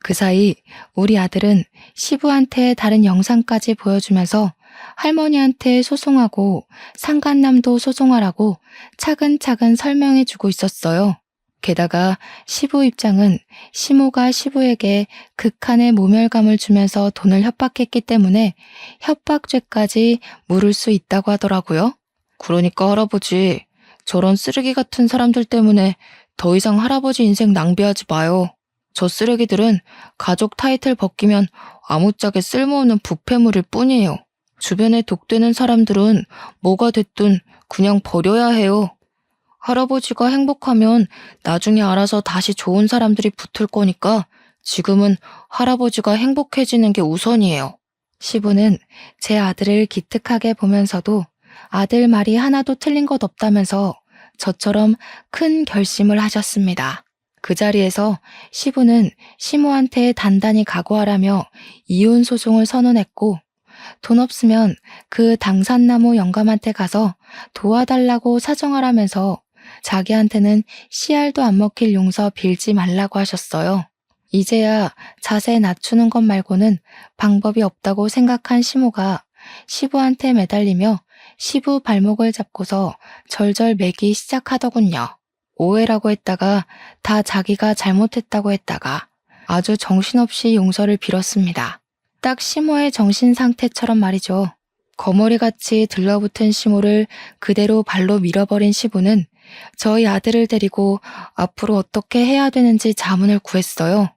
그 사이 우리 아들은 시부한테 다른 영상까지 보여주면서 할머니한테 소송하고 상간남도 소송하라고 차근차근 설명해주고 있었어요. 게다가 시부 입장은 시모가 시부에게 극한의 모멸감을 주면서 돈을 협박했기 때문에 협박죄까지 물을 수 있다고 하더라고요. 그러니까 할아버지, 저런 쓰레기 같은 사람들 때문에 더 이상 할아버지 인생 낭비하지 마요. 저 쓰레기들은 가족 타이틀 벗기면 아무짝에 쓸모없는 부패물일 뿐이에요. 주변에 독되는 사람들은 뭐가 됐든 그냥 버려야 해요. 할아버지가 행복하면 나중에 알아서 다시 좋은 사람들이 붙을 거니까 지금은 할아버지가 행복해지는 게 우선이에요. 시부는 제 아들을 기특하게 보면서도 아들 말이 하나도 틀린 것 없다면서 저처럼 큰 결심을 하셨습니다. 그 자리에서 시부는 시모한테 단단히 각오하라며 이혼 소송을 선언했고, 돈 없으면 그 당산나무 영감한테 가서 도와달라고 사정하라면서 자기한테는 씨알도 안 먹힐 용서 빌지 말라고 하셨어요. 이제야 자세 낮추는 것 말고는 방법이 없다고 생각한 시모가 시부한테 매달리며 시부 발목을 잡고서 절절 매기 시작하더군요. 오해라고 했다가 다 자기가 잘못했다고 했다가 아주 정신없이 용서를 빌었습니다. 딱 시모의 정신 상태처럼 말이죠. 거머리같이 들러붙은 시모를 그대로 발로 밀어버린 시부는 저희 아들을 데리고 앞으로 어떻게 해야 되는지 자문을 구했어요.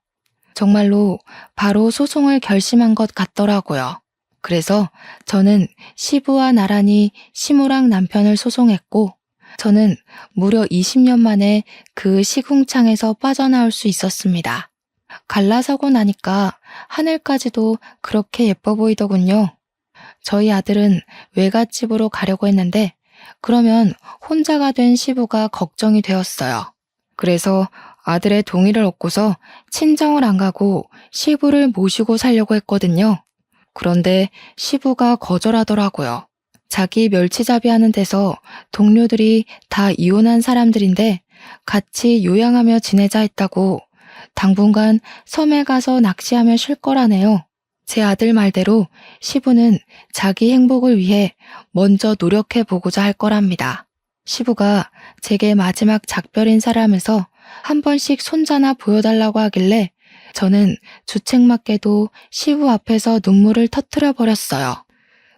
정말로 바로 소송을 결심한 것 같더라고요. 그래서 저는 시부와 나란히 시모랑 남편을 소송했고, 저는 무려 20년 만에 그 시궁창에서 빠져나올 수 있었습니다. 갈라서고 나니까 하늘까지도 그렇게 예뻐 보이더군요. 저희 아들은 외갓집으로 가려고 했는데 그러면 혼자가 된 시부가 걱정이 되었어요. 그래서 아들의 동의를 얻고서 친정을 안 가고 시부를 모시고 살려고 했거든요. 그런데 시부가 거절하더라고요. 자기 멸치잡이 하는 데서 동료들이 다 이혼한 사람들인데 같이 요양하며 지내자 했다고 당분간 섬에 가서 낚시하며 쉴 거라네요. 제 아들 말대로 시부는 자기 행복을 위해 먼저 노력해보고자 할 거랍니다. 시부가 제게 마지막 작별 인사를 하면서 한 번씩 손자나 보여달라고 하길래 저는 주책맞게도 시부 앞에서 눈물을 터뜨려 버렸어요.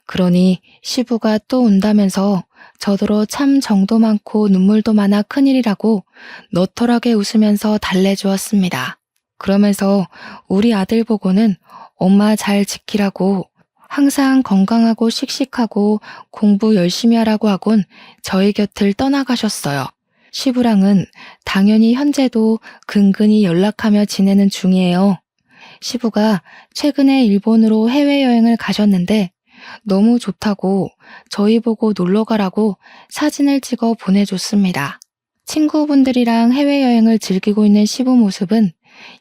그러니 시부가 또 운다면서 저더러 참 정도 많고 눈물도 많아 큰일이라고 너털하게 웃으면서 달래주었습니다. 그러면서 우리 아들 보고는 엄마 잘 지키라고, 항상 건강하고 씩씩하고 공부 열심히 하라고 하곤 저희 곁을 떠나가셨어요. 시부랑은 당연히 현재도 근근히 연락하며 지내는 중이에요. 시부가 최근에 일본으로 해외여행을 가셨는데 너무 좋다고 저희 보고 놀러 가라고 사진을 찍어 보내줬습니다. 친구분들이랑 해외여행을 즐기고 있는 시부 모습은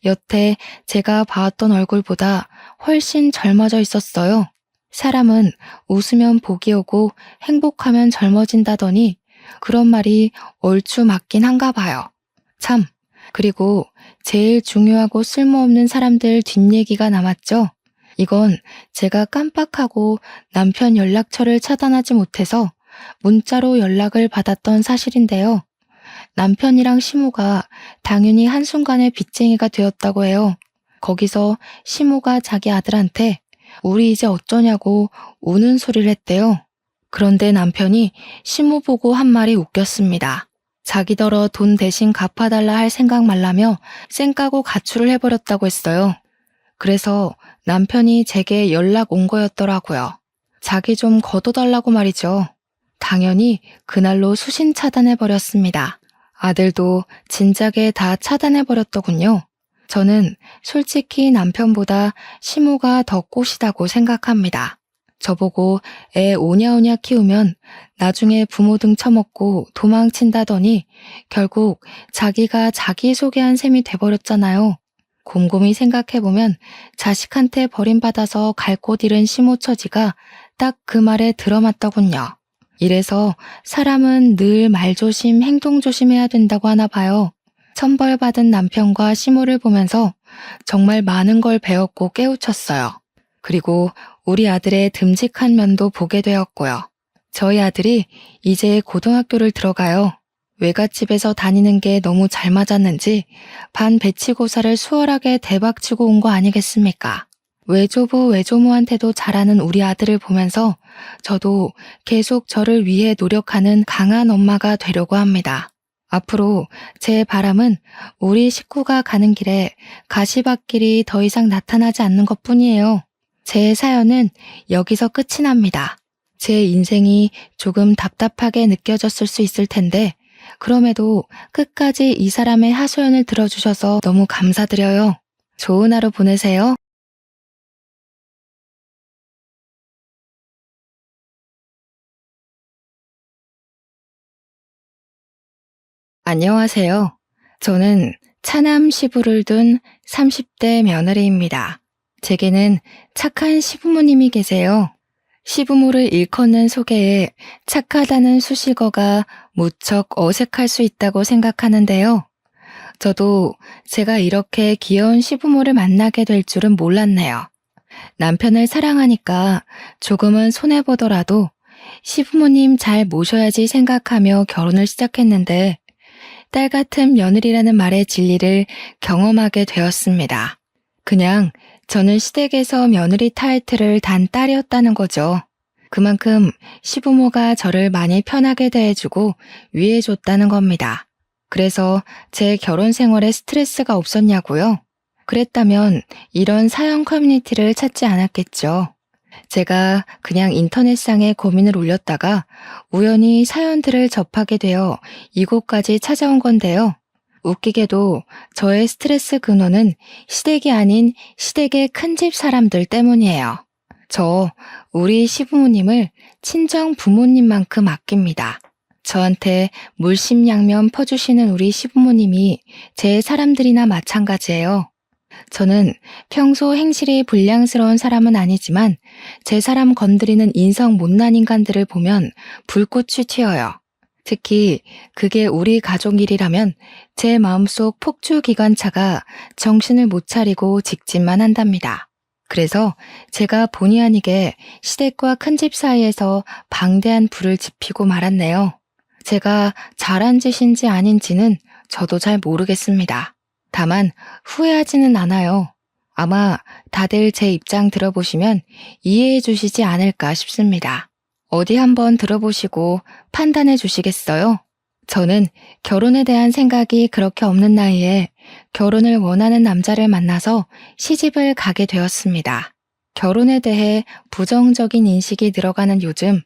여태 제가 봐왔던 얼굴보다 훨씬 젊어져 있었어요. 사람은 웃으면 복이 오고 행복하면 젊어진다더니 그런 말이 얼추 맞긴 한가 봐요. 참, 그리고 제일 중요하고 쓸모없는 사람들 뒷얘기가 남았죠. 이건 제가 깜빡하고 남편 연락처를 차단하지 못해서 문자로 연락을 받았던 사실인데요. 남편이랑 시모가 당연히 한순간에 빚쟁이가 되었다고 해요. 거기서 시모가 자기 아들한테 우리 이제 어쩌냐고 우는 소리를 했대요. 그런데 남편이 시모 보고 한 말이 웃겼습니다. 자기더러 돈 대신 갚아달라 할 생각 말라며 쌩까고 가출을 해버렸다고 했어요. 그래서 남편이 제게 연락 온 거였더라고요. 자기 좀 걷어달라고 말이죠. 당연히 그날로 수신 차단해버렸습니다. 아들도 진작에 다 차단해버렸더군요. 저는 솔직히 남편보다 시모가 더 꽃이다고 생각합니다. 저보고 애 오냐오냐 키우면 나중에 부모 등 처먹고 도망친다더니 결국 자기가 자기소개한 셈이 돼버렸잖아요. 곰곰이 생각해보면 자식한테 버림받아서 갈 곳 잃은 시모 처지가 딱 그 말에 들어맞더군요. 이래서 사람은 늘 말조심, 행동조심해야 된다고 하나 봐요. 천벌받은 남편과 시모를 보면서 정말 많은 걸 배웠고 깨우쳤어요. 그리고 우리 아들의 듬직한 면도 보게 되었고요. 저희 아들이 이제 고등학교를 들어가요. 외갓집에서 다니는 게 너무 잘 맞았는지 반배치고사를 수월하게 대박치고 온 거 아니겠습니까? 외조부 외조모한테도 잘하는 우리 아들을 보면서 저도 계속 저를 위해 노력하는 강한 엄마가 되려고 합니다. 앞으로 제 바람은 우리 식구가 가는 길에 가시밭길이 더 이상 나타나지 않는 것뿐이에요. 제 사연은 여기서 끝이 납니다. 제 인생이 조금 답답하게 느껴졌을 수 있을 텐데 그럼에도 끝까지 이 사람의 하소연을 들어주셔서 너무 감사드려요. 좋은 하루 보내세요. 안녕하세요. 저는 차남 시부를 둔 30대 며느리입니다. 제게는 착한 시부모님이 계세요. 시부모를 일컫는 소개에 착하다는 수식어가 무척 어색할 수 있다고 생각하는데요. 저도 제가 이렇게 귀여운 시부모를 만나게 될 줄은 몰랐네요. 남편을 사랑하니까 조금은 손해보더라도 시부모님 잘 모셔야지 생각하며 결혼을 시작했는데 딸 같은 며느리라는 말의 진리를 경험하게 되었습니다. 그냥 저는 시댁에서 며느리 타이틀을 단 딸이었다는 거죠. 그만큼 시부모가 저를 많이 편하게 대해주고 위해줬다는 겁니다. 그래서 제 결혼 생활에 스트레스가 없었냐고요? 그랬다면 이런 사연 커뮤니티를 찾지 않았겠죠. 제가 그냥 인터넷상에 고민을 올렸다가 우연히 사연들을 접하게 되어 이곳까지 찾아온 건데요. 웃기게도 저의 스트레스 근원은 시댁이 아닌 시댁의 큰집 사람들 때문이에요. 저 우리 시부모님을 친정 부모님만큼 아낍니다. 저한테 물심양면 퍼주시는 우리 시부모님이 제 사람들이나 마찬가지예요. 저는 평소 행실이 불량스러운 사람은 아니지만 제 사람 건드리는 인성 못난 인간들을 보면 불꽃이 튀어요. 특히 그게 우리 가족 일이라면 제 마음속 폭주기관차가 정신을 못 차리고 직진만 한답니다. 그래서 제가 본의 아니게 시댁과 큰집 사이에서 방대한 불을 지피고 말았네요. 제가 잘한 짓인지 아닌지는 저도 잘 모르겠습니다. 다만 후회하지는 않아요. 아마 다들 제 입장 들어보시면 이해해 주시지 않을까 싶습니다. 어디 한번 들어보시고 판단해 주시겠어요? 저는 결혼에 대한 생각이 그렇게 없는 나이에 결혼을 원하는 남자를 만나서 시집을 가게 되었습니다. 결혼에 대해 부정적인 인식이 늘어가는 요즘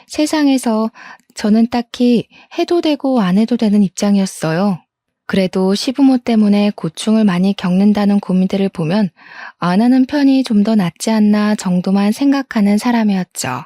세상에서 저는 딱히 해도 되고 안 해도 되는 입장이었어요. 그래도 시부모 때문에 고충을 많이 겪는다는 고민들을 보면 안 하는 편이 좀 더 낫지 않나 정도만 생각하는 사람이었죠.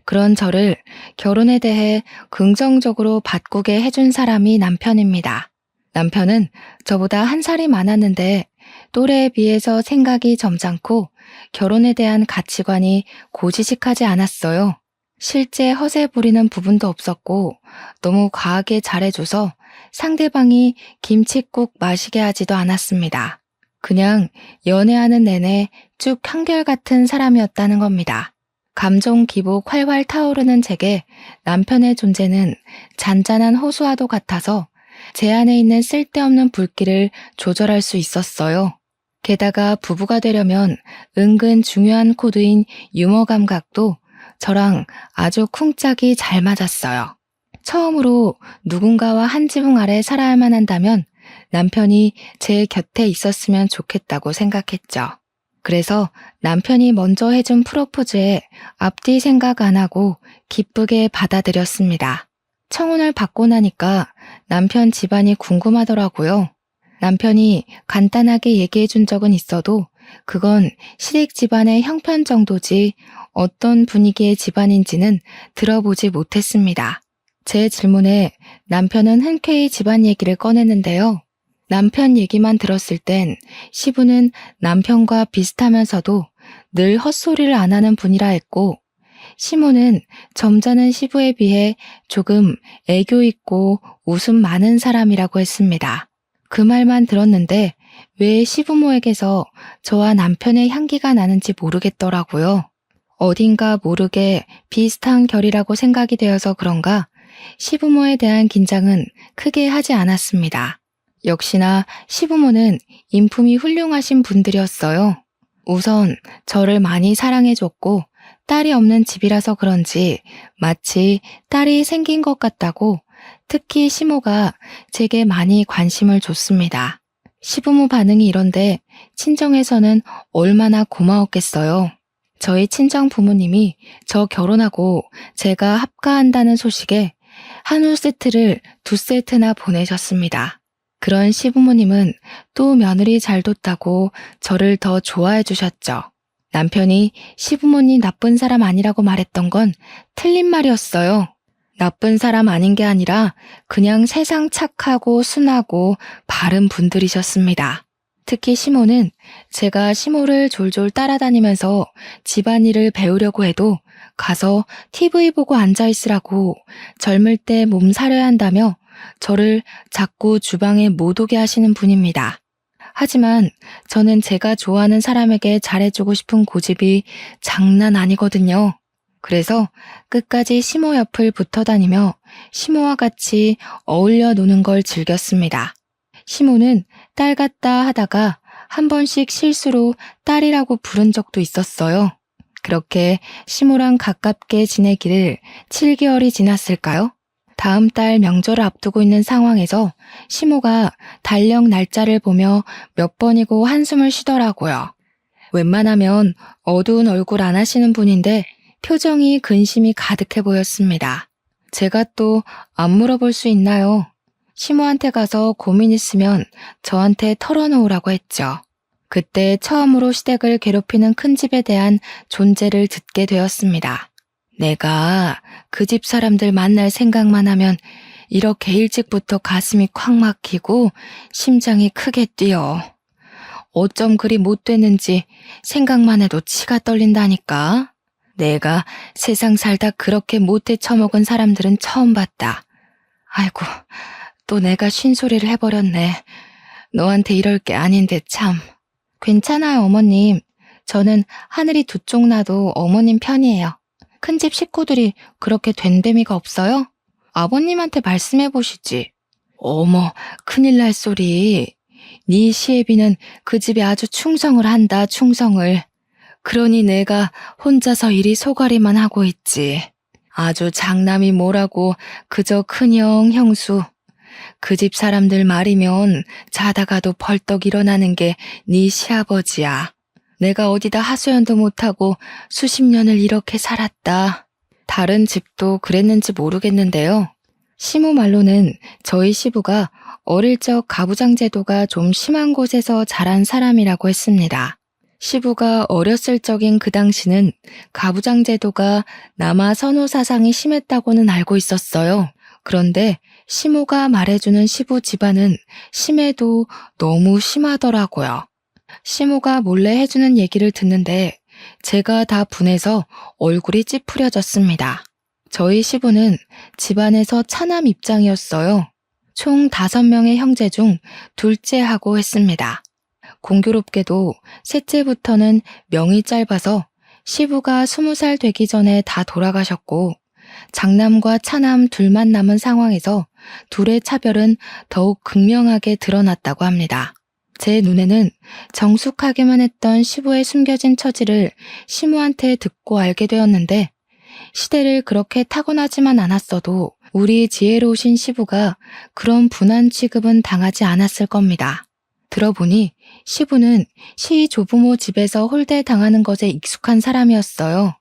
그런 저를 결혼에 대해 긍정적으로 바꾸게 해준 사람이 남편입니다. 남편은 저보다 한 살이 많았는데 또래에 비해서 생각이 점잖고 결혼에 대한 가치관이 고지식하지 않았어요. 실제 허세 부리는 부분도 없었고 너무 과하게 잘해줘서 상대방이 김칫국 마시게 하지도 않았습니다. 그냥 연애하는 내내 쭉 한결같은 사람이었다는 겁니다. 감정 기복 활활 타오르는 제게 남편의 존재는 잔잔한 호수와도 같아서 제 안에 있는 쓸데없는 불길을 조절할 수 있었어요. 게다가 부부가 되려면 은근 중요한 코드인 유머 감각도 저랑 아주 쿵짝이 잘 맞았어요. 처음으로 누군가와 한 지붕 아래 살아야만 한다면 남편이 제 곁에 있었으면 좋겠다고 생각했죠. 그래서 남편이 먼저 해준 프로포즈에 앞뒤 생각 안 하고 기쁘게 받아들였습니다. 청혼을 받고 나니까 남편 집안이 궁금하더라고요. 남편이 간단하게 얘기해 준 적은 있어도 그건 시댁 집안의 형편 정도지 어떤 분위기의 집안인지는 들어보지 못했습니다. 제 질문에 남편은 흔쾌히 집안 얘기를 꺼냈는데요. 남편 얘기만 들었을 땐 시부는 남편과 비슷하면서도 늘 헛소리를 안 하는 분이라 했고, 시모는 점잖은 시부에 비해 조금 애교 있고 웃음 많은 사람이라고 했습니다. 그 말만 들었는데 왜 시부모에게서 저와 남편의 향기가 나는지 모르겠더라고요. 어딘가 모르게 비슷한 결이라고 생각이 되어서 그런가 시부모에 대한 긴장은 크게 하지 않았습니다. 역시나 시부모는 인품이 훌륭하신 분들이었어요. 우선 저를 많이 사랑해줬고 딸이 없는 집이라서 그런지 마치 딸이 생긴 것 같다고 특히 시모가 제게 많이 관심을 줬습니다. 시부모 반응이 이런데 친정에서는 얼마나 고마웠겠어요. 저희 친정 부모님이 저 결혼하고 제가 합가한다는 소식에 한우 세트를 2세트나 보내셨습니다. 그런 시부모님은 또 며느리 잘 뒀다고 저를 더 좋아해 주셨죠. 남편이 시부모님 나쁜 사람 아니라고 말했던 건 틀린 말이었어요. 나쁜 사람 아닌 게 아니라 그냥 세상 착하고 순하고 바른 분들이셨습니다. 특히 시모는 제가 시모를 졸졸 따라다니면서 집안일을 배우려고 해도 가서 TV 보고 앉아있으라고 젊을 때 몸 사려야 한다며 저를 자꾸 주방에 못 오게 하시는 분입니다. 하지만 저는 제가 좋아하는 사람에게 잘해주고 싶은 고집이 장난 아니거든요. 그래서 끝까지 시모 옆을 붙어 다니며 시모와 같이 어울려 노는 걸 즐겼습니다. 시모는 딸 같다 하다가 한 번씩 실수로 딸이라고 부른 적도 있었어요. 그렇게 시모랑 가깝게 지내기를 7개월이 지났을까요? 다음 달 명절을 앞두고 있는 상황에서 시모가 달력 날짜를 보며 몇 번이고 한숨을 쉬더라고요. 웬만하면 어두운 얼굴 안 하시는 분인데 표정이 근심이 가득해 보였습니다. 제가 또 안 물어볼 수 있나요? 시모한테 가서 고민 있으면 저한테 털어놓으라고 했죠. 그때 처음으로 시댁을 괴롭히는 큰 집에 대한 존재를 듣게 되었습니다. 내가 그 집 사람들 만날 생각만 하면 이렇게 일찍부터 가슴이 콱 막히고 심장이 크게 뛰어. 어쩜 그리 못 됐는지 생각만 해도 치가 떨린다니까. 내가 세상 살다 그렇게 못해 처먹은 사람들은 처음 봤다. 아이고, 또 내가 쉰소리를 해버렸네. 너한테 이럴 게 아닌데 참. 괜찮아요, 어머님. 저는 하늘이 두 쪽 나도 어머님 편이에요. 큰집 식구들이 그렇게 된데미가 없어요? 아버님한테 말씀해 보시지. 어머, 큰일 날 소리. 네 시애비는 그 집에 아주 충성을 한다, 충성을. 그러니 내가 혼자서 이리 소가리만 하고 있지. 아주 장남이 뭐라고 그저 큰형, 형수. 그 집 사람들 말이면 자다가도 벌떡 일어나는 게 네 시아버지야. 내가 어디다 하소연도 못하고 수십 년을 이렇게 살았다. 다른 집도 그랬는지 모르겠는데요. 시모 말로는 저희 시부가 어릴 적 가부장 제도가 좀 심한 곳에서 자란 사람이라고 했습니다. 시부가 어렸을 적인 그 당시는 가부장 제도가 남아 선호 사상이 심했다고는 알고 있었어요. 그런데 시모가 말해주는 시부 집안은 심해도 너무 심하더라고요. 시모가 몰래 해주는 얘기를 듣는데 제가 다 분해서 얼굴이 찌푸려졌습니다. 저희 시부는 집안에서 차남 입장이었어요. 총 5명의 형제 중 둘째하고 했습니다. 공교롭게도 셋째부터는 명이 짧아서 시부가 20살 되기 전에 다 돌아가셨고 장남과 차남 둘만 남은 상황에서 둘의 차별은 더욱 극명하게 드러났다고 합니다. 제 눈에는 정숙하게만 했던 시부의 숨겨진 처지를 시모한테 듣고 알게 되었는데 시대를 그렇게 타고나지만 않았어도 우리 지혜로우신 시부가 그런 분한 취급은 당하지 않았을 겁니다. 들어보니 시부는 시 조부모 집에서 홀대당하는 것에 익숙한 사람이었어요.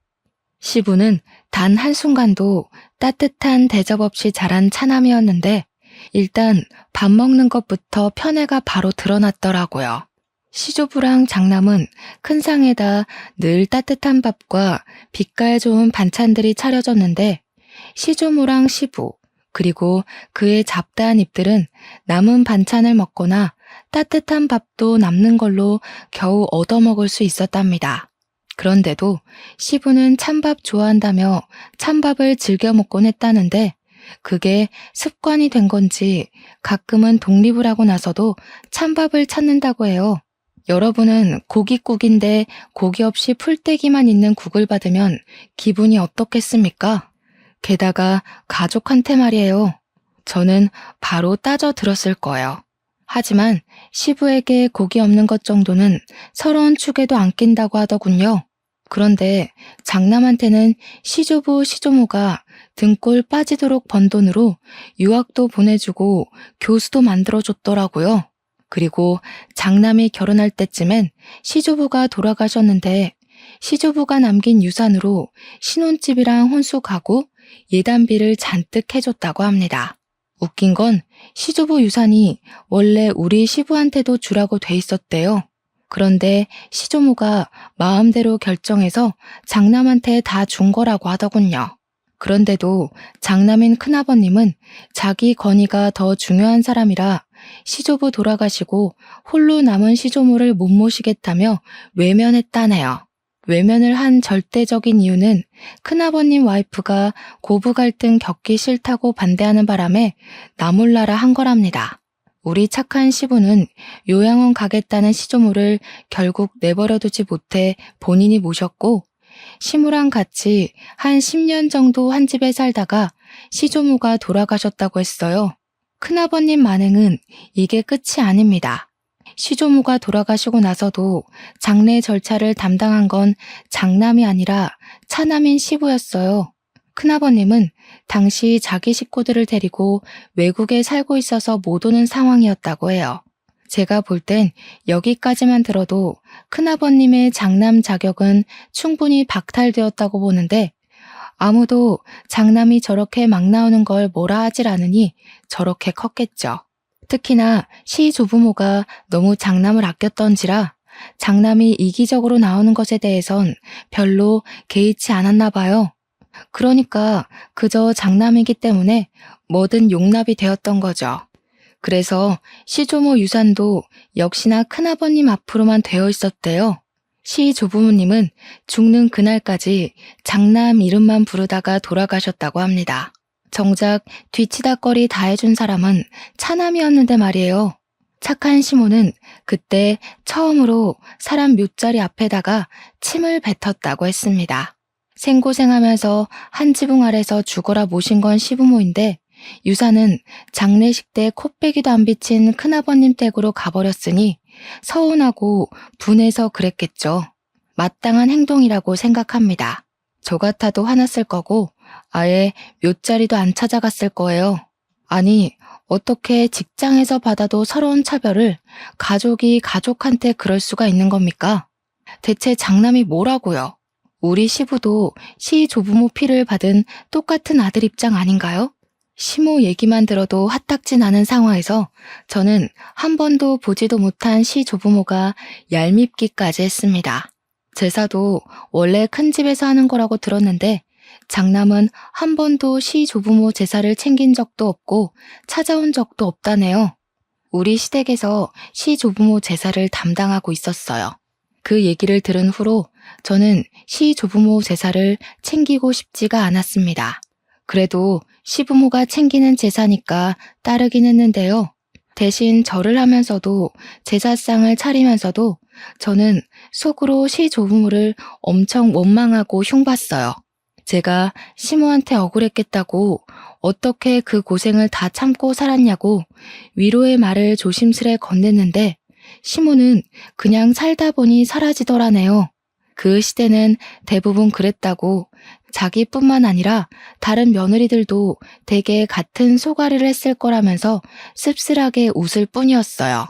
시부는 단 한순간도 따뜻한 대접 없이 자란 차남이었는데 일단 밥 먹는 것부터 편애가 바로 드러났더라고요. 시조부랑 장남은 큰 상에다 늘 따뜻한 밥과 빛깔 좋은 반찬들이 차려졌는데 시조모랑 시부 그리고 그의 잡다한 입들은 남은 반찬을 먹거나 따뜻한 밥도 남는 걸로 겨우 얻어먹을 수 있었답니다. 그런데도 시부는 찬밥 좋아한다며 찬밥을 즐겨 먹곤 했다는데 그게 습관이 된 건지 가끔은 독립을 하고 나서도 찬밥을 찾는다고 해요. 여러분은 고깃국인데 고기 없이 풀떼기만 있는 국을 받으면 기분이 어떻겠습니까? 게다가 가족한테 말이에요. 저는 바로 따져 들었을 거예요. 하지만 시부에게 고기 없는 것 정도는 서러운 축에도 안 낀다고 하더군요. 그런데 장남한테는 시조부 시조모가 등골 빠지도록 번 돈으로 유학도 보내주고 교수도 만들어줬더라고요. 그리고 장남이 결혼할 때쯤엔 시조부가 돌아가셨는데 시조부가 남긴 유산으로 신혼집이랑 혼수 가구, 예단비를 잔뜩 해줬다고 합니다. 웃긴 건 시조부 유산이 원래 우리 시부한테도 주라고 돼 있었대요. 그런데 시조모가 마음대로 결정해서 장남한테 다 준 거라고 하더군요. 그런데도 장남인 큰아버님은 자기 건의가 더 중요한 사람이라 시조부 돌아가시고 홀로 남은 시조모를 못 모시겠다며 외면했다네요. 외면을 한 절대적인 이유는 큰아버님 와이프가 고부 갈등 겪기 싫다고 반대하는 바람에 나 몰라라 한 거랍니다. 우리 착한 시부는 요양원 가겠다는 시조모를 결국 내버려두지 못해 본인이 모셨고 시무랑 같이 한 10년 정도 한 집에 살다가 시조모가 돌아가셨다고 했어요. 큰아버님 만행은 이게 끝이 아닙니다. 시조모가 돌아가시고 나서도 장례 절차를 담당한 건 장남이 아니라 차남인 시부였어요. 큰아버님은 당시 자기 식구들을 데리고 외국에 살고 있어서 못 오는 상황이었다고 해요. 제가 볼 땐 여기까지만 들어도 큰아버님의 장남 자격은 충분히 박탈되었다고 보는데 아무도 장남이 저렇게 막 나오는 걸 뭐라 하질 않으니 저렇게 컸겠죠. 특히나 시조부모가 너무 장남을 아꼈던지라 장남이 이기적으로 나오는 것에 대해선 별로 개의치 않았나 봐요. 그러니까 그저 장남이기 때문에 뭐든 용납이 되었던 거죠. 그래서 시조모 유산도 역시나 큰아버님 앞으로만 되어 있었대요. 시조부모님은 죽는 그날까지 장남 이름만 부르다가 돌아가셨다고 합니다. 정작 뒤치다꺼리 다 해준 사람은 차남이었는데 말이에요. 착한 시모는 그때 처음으로 사람 묘자리 앞에다가 침을 뱉었다고 했습니다. 생고생하면서 한 지붕 아래서 죽어라 모신 건 시부모인데 유산은 장례식 때 코빼기도 안 비친 큰아버님 댁으로 가버렸으니 서운하고 분해서 그랬겠죠. 마땅한 행동이라고 생각합니다. 저 같아도 화났을 거고 아예 묘자리도 안 찾아갔을 거예요. 아니, 어떻게 직장에서 받아도 서러운 차별을 가족이 가족한테 그럴 수가 있는 겁니까? 대체 장남이 뭐라고요? 우리 시부도 시조부모 피를 받은 똑같은 아들 입장 아닌가요? 시모 얘기만 들어도 화딱지 나는 상황에서 저는 한 번도 보지도 못한 시조부모가 얄밉기까지 했습니다. 제사도 원래 큰 집에서 하는 거라고 들었는데 장남은 한 번도 시조부모 제사를 챙긴 적도 없고 찾아온 적도 없다네요. 우리 시댁에서 시조부모 제사를 담당하고 있었어요. 그 얘기를 들은 후로 저는 시조부모 제사를 챙기고 싶지가 않았습니다. 그래도 시부모가 챙기는 제사니까 따르긴 했는데요. 대신 절을 하면서도 제사상을 차리면서도 저는 속으로 시조부모를 엄청 원망하고 흉봤어요. 제가 시모한테 억울했겠다고 어떻게 그 고생을 다 참고 살았냐고 위로의 말을 조심스레 건넸는데 시모는 그냥 살다 보니 사라지더라네요. 그 시대는 대부분 그랬다고 자기뿐만 아니라 다른 며느리들도 대개 같은 소가리를 했을 거라면서 씁쓸하게 웃을 뿐이었어요.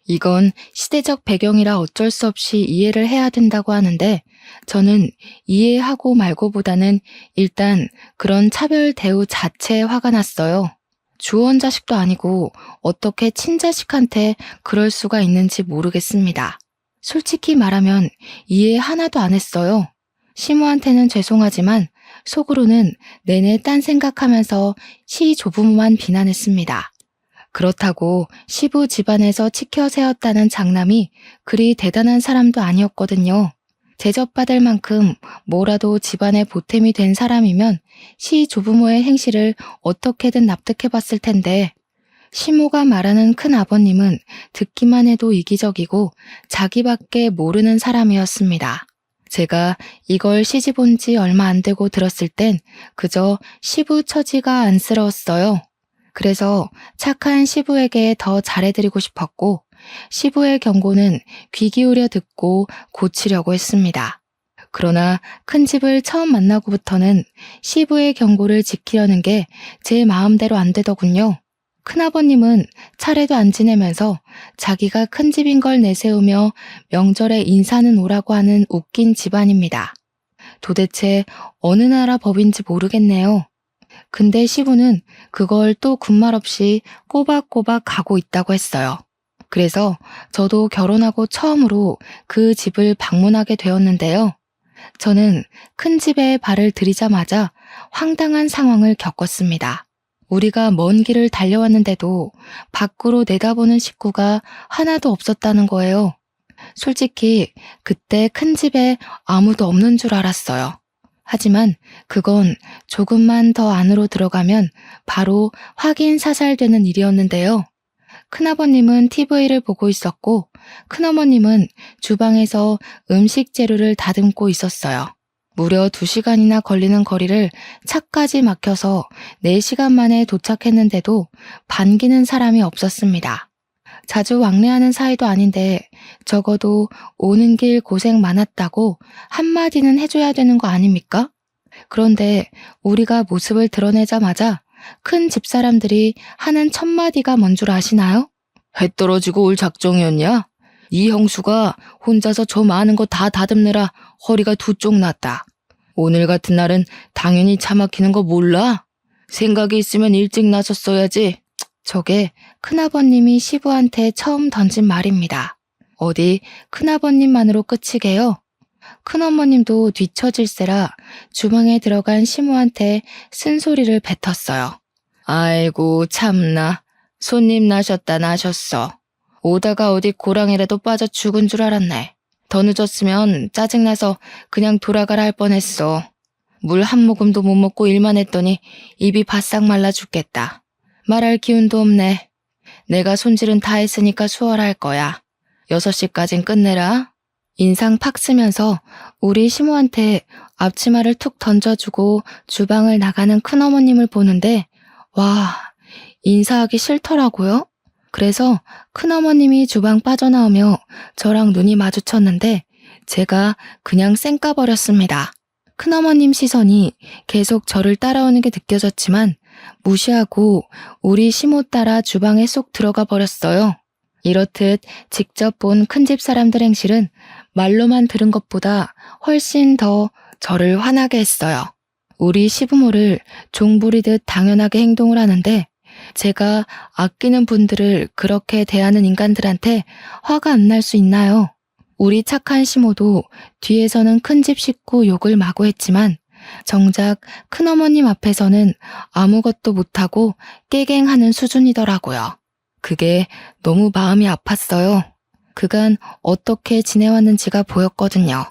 이건 시대적 배경이라 어쩔 수 없이 이해를 해야 된다고 하는데 저는 이해하고 말고보다는 일단 그런 차별 대우 자체에 화가 났어요. 주원 자식도 아니고 어떻게 친자식한테 그럴 수가 있는지 모르겠습니다. 솔직히 말하면 이해 하나도 안 했어요. 시모한테는 죄송하지만 속으로는 내내 딴 생각하면서 시조부모만 비난했습니다. 그렇다고 시부 집안에서 치켜 세웠다는 장남이 그리 대단한 사람도 아니었거든요. 대접받을 만큼 뭐라도 집안의 보탬이 된 사람이면 시조부모의 행실을 어떻게든 납득해봤을 텐데 시모가 말하는 큰 아버님은 듣기만 해도 이기적이고 자기밖에 모르는 사람이었습니다. 제가 이걸 시집 온 지 얼마 안 되고 들었을 땐 그저 시부 처지가 안쓰러웠어요. 그래서 착한 시부에게 더 잘해드리고 싶었고 시부의 경고는 귀 기울여 듣고 고치려고 했습니다. 그러나 큰 집을 처음 만나고부터는 시부의 경고를 지키려는 게 제 마음대로 안 되더군요. 큰아버님은 차례도 안 지내면서 자기가 큰 집인 걸 내세우며 명절에 인사는 오라고 하는 웃긴 집안입니다. 도대체 어느 나라 법인지 모르겠네요. 근데 시부는 그걸 또 군말 없이 꼬박꼬박 가고 있다고 했어요. 그래서 저도 결혼하고 처음으로 그 집을 방문하게 되었는데요. 저는 큰 집에 발을 들이자마자 황당한 상황을 겪었습니다. 우리가 먼 길을 달려왔는데도 밖으로 내다보는 식구가 하나도 없었다는 거예요. 솔직히 그때 큰 집에 아무도 없는 줄 알았어요. 하지만 그건 조금만 더 안으로 들어가면 바로 확인 사살되는 일이었는데요. 큰아버님은 TV를 보고 있었고 큰어머님은 주방에서 음식 재료를 다듬고 있었어요. 무려 2시간이나 걸리는 거리를 차까지 막혀서 4시간 만에 도착했는데도 반기는 사람이 없었습니다. 자주 왕래하는 사이도 아닌데 적어도 오는 길 고생 많았다고 한마디는 해줘야 되는 거 아닙니까? 그런데 우리가 모습을 드러내자마자 큰 집사람들이 하는 첫 마디가 뭔 줄 아시나요? 해 떨어지고 올 작정이었냐? 이 형수가 혼자서 저 많은 거 다 다듬느라 허리가 두 쪽 났다. 오늘 같은 날은 당연히 차 막히는 거 몰라? 생각이 있으면 일찍 나섰어야지. 저게 큰아버님이 시부한테 처음 던진 말입니다. 어디 큰아버님만으로 끝이게요? 큰어머님도 뒤처질세라 주방에 들어간 시모한테 쓴소리를 뱉었어요. 아이고 참나. 손님 나셨다 나셨어. 오다가 어디 고랑이라도 빠져 죽은 줄 알았네. 더 늦었으면 짜증나서 그냥 돌아가라 할 뻔했어. 물 한 모금도 못 먹고 일만 했더니 입이 바싹 말라 죽겠다. 말할 기운도 없네. 내가 손질은 다 했으니까 수월할 거야. 6시까진 끝내라. 인상 팍 쓰면서 우리 시모한테 앞치마를 툭 던져주고 주방을 나가는 큰어머님을 보는데 와, 인사하기 싫더라고요. 그래서 큰어머님이 주방 빠져나오며 저랑 눈이 마주쳤는데 제가 그냥 쌩까버렸습니다. 큰어머님 시선이 계속 저를 따라오는 게 느껴졌지만 무시하고 우리 시모 따라 주방에 쏙 들어가 버렸어요. 이렇듯 직접 본 큰집 사람들 행실은 말로만 들은 것보다 훨씬 더 저를 화나게 했어요. 우리 시부모를 종부리듯 당연하게 행동을 하는데 제가 아끼는 분들을 그렇게 대하는 인간들한테 화가 안 날 수 있나요? 우리 착한 시모도 뒤에서는 큰집 식구 욕을 마구 했지만 정작 큰어머님 앞에서는 아무것도 못하고 깨갱하는 수준이더라고요. 그게 너무 마음이 아팠어요. 그간 어떻게 지내왔는지가 보였거든요.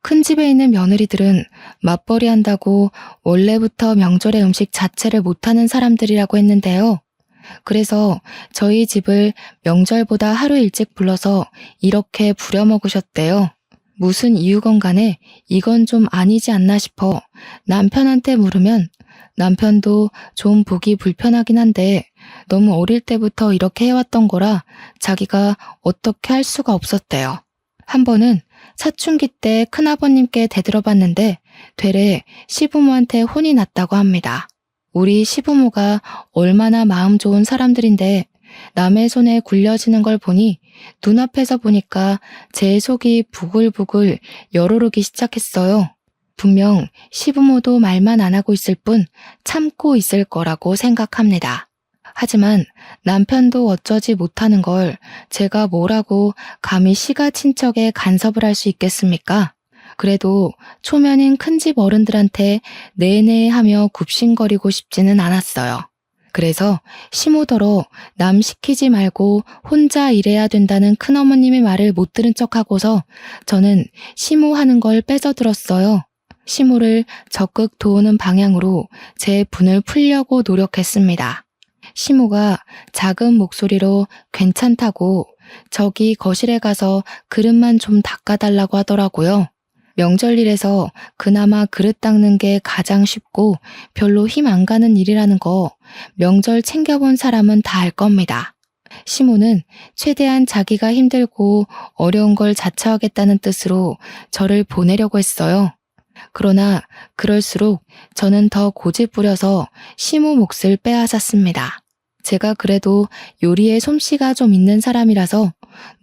큰 집에 있는 며느리들은 맞벌이 한다고 원래부터 명절의 음식 자체를 못하는 사람들이라고 했는데요. 그래서 저희 집을 명절보다 하루 일찍 불러서 이렇게 부려먹으셨대요. 무슨 이유건 간에 이건 좀 아니지 않나 싶어 남편한테 물으면 남편도 좀 보기 불편하긴 한데 너무 어릴 때부터 이렇게 해왔던 거라 자기가 어떻게 할 수가 없었대요. 한 번은 사춘기 때 큰아버님께 대들어봤는데 되레 시부모한테 혼이 났다고 합니다. 우리 시부모가 얼마나 마음 좋은 사람들인데 남의 손에 굴려지는 걸 보니 눈앞에서 보니까 제 속이 부글부글 열오르기 시작했어요. 분명 시부모도 말만 안 하고 있을 뿐 참고 있을 거라고 생각합니다. 하지만 남편도 어쩌지 못하는 걸 제가 뭐라고 감히 시가 친척에 간섭을 할 수 있겠습니까? 그래도 초면인 큰집 어른들한테 네네 하며 굽신거리고 싶지는 않았어요. 그래서 시모더러 남 시키지 말고 혼자 일해야 된다는 큰어머님의 말을 못 들은 척하고서 저는 시모하는 걸 뺏어들었어요. 시모를 적극 도우는 방향으로 제 분을 풀려고 노력했습니다. 시모가 작은 목소리로 괜찮다고 저기 거실에 가서 그릇만 좀 닦아달라고 하더라고요. 명절일에서 그나마 그릇 닦는 게 가장 쉽고 별로 힘 안 가는 일이라는 거 명절 챙겨본 사람은 다 알 겁니다. 시모는 최대한 자기가 힘들고 어려운 걸 자처하겠다는 뜻으로 저를 보내려고 했어요. 그러나 그럴수록 저는 더 고집 부려서 시모 몫을 빼앗았습니다. 제가 그래도 요리에 솜씨가 좀 있는 사람이라서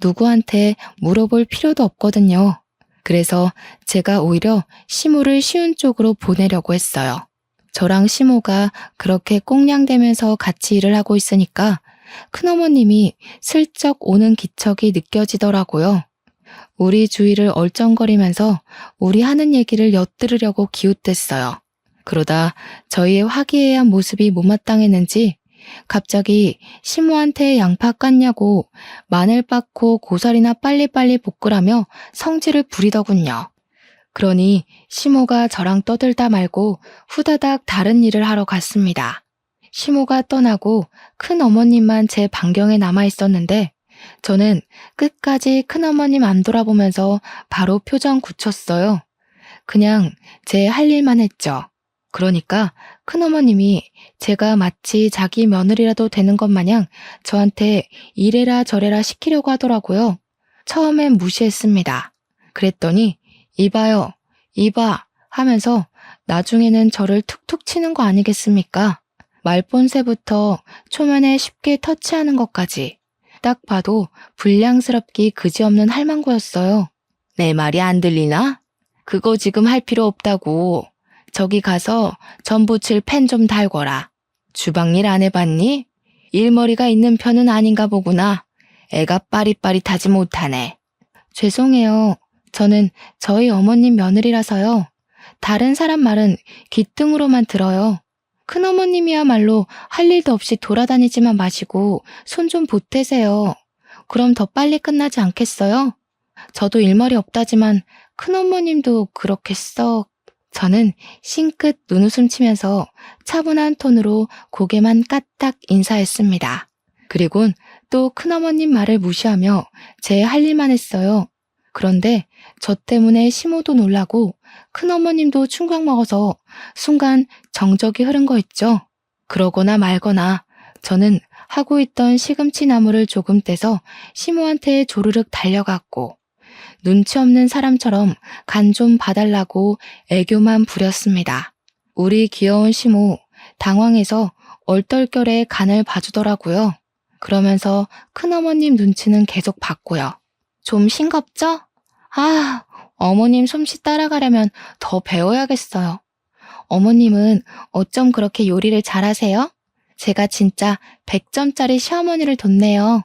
누구한테 물어볼 필요도 없거든요. 그래서 제가 오히려 시모를 쉬운 쪽으로 보내려고 했어요. 저랑 시모가 그렇게 꽁냥대면서 같이 일을 하고 있으니까 큰어머님이 슬쩍 오는 기척이 느껴지더라고요. 우리 주위를 얼쩡거리면서 우리 하는 얘기를 엿들으려고 기웃댔어요. 그러다 저희의 화기애애한 모습이 못마땅했는지 갑자기 시모한테 양파 깠냐고 마늘 빻고 고사리나 빨리빨리 볶으라며 성질을 부리더군요. 그러니 시모가 저랑 떠들다 말고 후다닥 다른 일을 하러 갔습니다. 시모가 떠나고 큰어머님만 제 반경에 남아있었는데 저는 끝까지 큰어머님 안 돌아보면서 바로 표정 굳혔어요. 그냥 제 할 일만 했죠. 그러니까 큰어머님이 제가 마치 자기 며느리라도 되는 것 마냥 저한테 이래라 저래라 시키려고 하더라고요. 처음엔 무시했습니다. 그랬더니 이봐요, 이봐 하면서 나중에는 저를 툭툭 치는 거 아니겠습니까? 말본새부터 초면에 쉽게 터치하는 것까지 딱 봐도 불량스럽기 그지없는 할망구였어요. 내 말이 안 들리나? 그거 지금 할 필요 없다고. 저기 가서 전 부칠 펜 좀 달거라. 주방일 안 해봤니? 일머리가 있는 편은 아닌가 보구나. 애가 빠릿빠릿하지 못하네. 죄송해요. 저는 저희 어머님 며느리라서요. 다른 사람 말은 귀등으로만 들어요. 큰어머님이야말로 할 일도 없이 돌아다니지만 마시고 손 좀 보태세요. 그럼 더 빨리 끝나지 않겠어요? 저도 일머리 없다지만 큰어머님도 그렇게 썩... 저는 싱긋 눈웃음 치면서 차분한 톤으로 고개만 까딱 인사했습니다. 그리곤 또 큰어머님 말을 무시하며 제 할 일만 했어요. 그런데 저 때문에 시모도 놀라고 큰어머님도 충격 먹어서 순간 정적이 흐른 거 있죠. 그러거나 말거나 저는 하고 있던 시금치 나무를 조금 떼서 시모한테 조르륵 달려갔고 눈치 없는 사람처럼 간 좀 봐달라고 애교만 부렸습니다. 우리 귀여운 시모 당황해서 얼떨결에 간을 봐주더라고요. 그러면서 큰어머님 눈치는 계속 봤고요. 좀 싱겁죠? 아, 어머님 솜씨 따라가려면 더 배워야겠어요. 어머님은 어쩜 그렇게 요리를 잘하세요? 제가 진짜 100점짜리 시어머니를 뒀네요.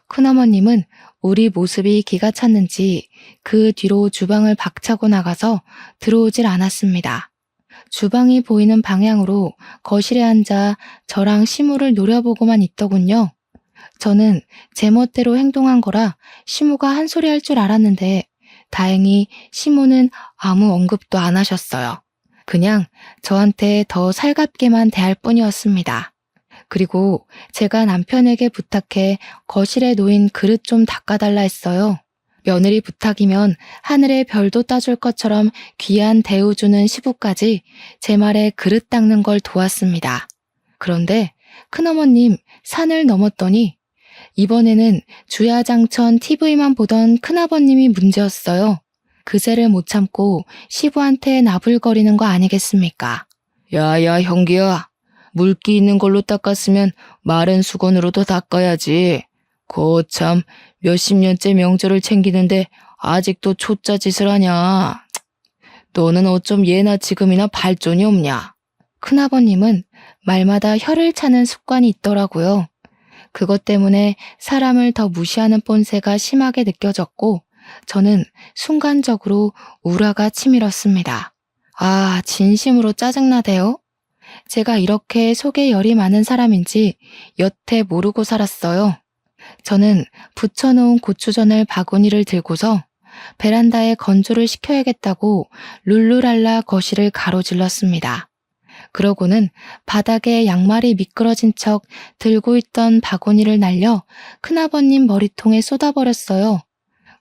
큰어머님은 우리 모습이 기가 찼는지 그 뒤로 주방을 박차고 나가서 들어오질 않았습니다. 주방이 보이는 방향으로 거실에 앉아 저랑 시무를 노려보고만 있더군요. 저는 제멋대로 행동한 거라 시무가 한 소리 할 줄 알았는데 다행히 시무는 아무 언급도 안 하셨어요. 그냥 저한테 더 살갑게만 대할 뿐이었습니다. 그리고 제가 남편에게 부탁해 거실에 놓인 그릇 좀 닦아달라 했어요. 며느리 부탁이면 하늘의 별도 따줄 것처럼 귀한 대우 주는 시부까지 제 말에 그릇 닦는 걸 도왔습니다. 그런데 큰어머님 산을 넘었더니 이번에는 주야장천 TV만 보던 큰아버님이 문제였어요. 그새를 못 참고 시부한테 나불거리는 거 아니겠습니까? 야야 형기야, 물기 있는 걸로 닦았으면 마른 수건으로도 닦아야지. 거참 몇십 년째 명절을 챙기는데 아직도 초짜 짓을 하냐. 너는 어쩜 예나 지금이나 발전이 없냐. 큰아버님은 말마다 혀를 차는 습관이 있더라고요. 그것 때문에 사람을 더 무시하는 본새가 심하게 느껴졌고 저는 순간적으로 우라가 치밀었습니다. 아, 진심으로 짜증나대요. 제가 이렇게 속에 열이 많은 사람인지 여태 모르고 살았어요. 저는 부쳐놓은 고추전을 바구니를 들고서 베란다에 건조를 시켜야겠다고 룰루랄라 거실을 가로질렀습니다. 그러고는 바닥에 양말이 미끄러진 척 들고 있던 바구니를 날려 큰아버님 머리통에 쏟아버렸어요.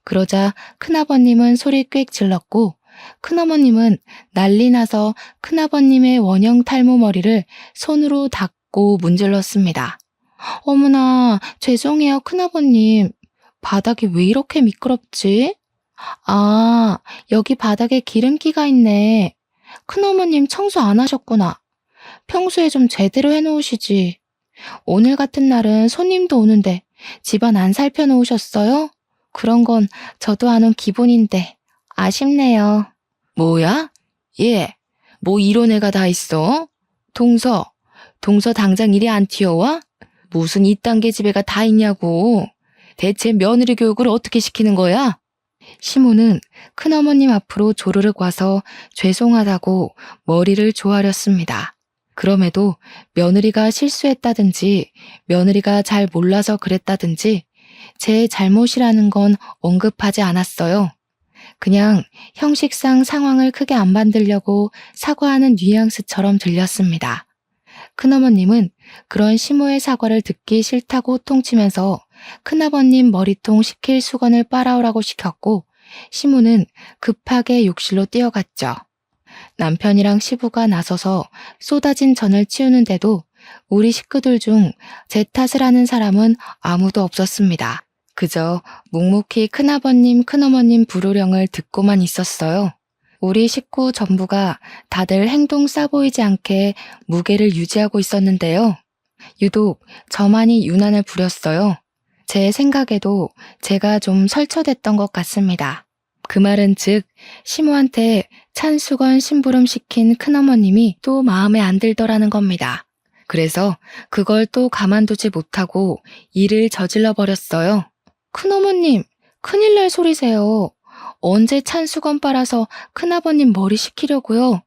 그러자 큰아버님은 소리 꽥 질렀고 큰어머님은 난리 나서 큰아버님의 원형 탈모 머리를 손으로 닦고 문질렀습니다. 어머나, 죄송해요, 큰아버님. 바닥이 왜 이렇게 미끄럽지? 아, 여기 바닥에 기름기가 있네. 큰어머님 청소 안 하셨구나. 평소에 좀 제대로 해놓으시지. 오늘 같은 날은 손님도 오는데 집안 안 살펴놓으셨어요? 그런 건 저도 아는 기본인데 아쉽네요. 뭐야? 얘, 뭐 이런 애가 다 있어? 동서 당장 이리 안 튀어와? 무슨 이딴 계집애가 다 있냐고. 대체 며느리 교육을 어떻게 시키는 거야? 시모는 큰어머님 앞으로 조르륵 와서 죄송하다고 머리를 조아렸습니다. 그럼에도 며느리가 실수했다든지 며느리가 잘 몰라서 그랬다든지 제 잘못이라는 건 언급하지 않았어요. 그냥 형식상 상황을 크게 안 만들려고 사과하는 뉘앙스처럼 들렸습니다. 큰어머님은 그런 시모의 사과를 듣기 싫다고 호통치면서 큰아버님 머리통 식힐 수건을 빨아오라고 시켰고 시모는 급하게 욕실로 뛰어갔죠. 남편이랑 시부가 나서서 쏟아진 전을 치우는데도 우리 식구들 중 제 탓을 하는 사람은 아무도 없었습니다. 그저 묵묵히 큰아버님, 큰어머님 불호령을 듣고만 있었어요. 우리 식구 전부가 다들 행동 싸 보이지 않게 무게를 유지하고 있었는데요. 유독 저만이 유난을 부렸어요. 제 생각에도 제가 좀 설쳐댔던 것 같습니다. 그 말은 즉 시모한테 찬수건 심부름 시킨 큰어머님이 또 마음에 안 들더라는 겁니다. 그래서 그걸 또 가만두지 못하고 일을 저질러 버렸어요. 큰어머님, 큰일 날 소리세요. 언제 찬수건 빨아서 큰아버님 머리 식히려고요?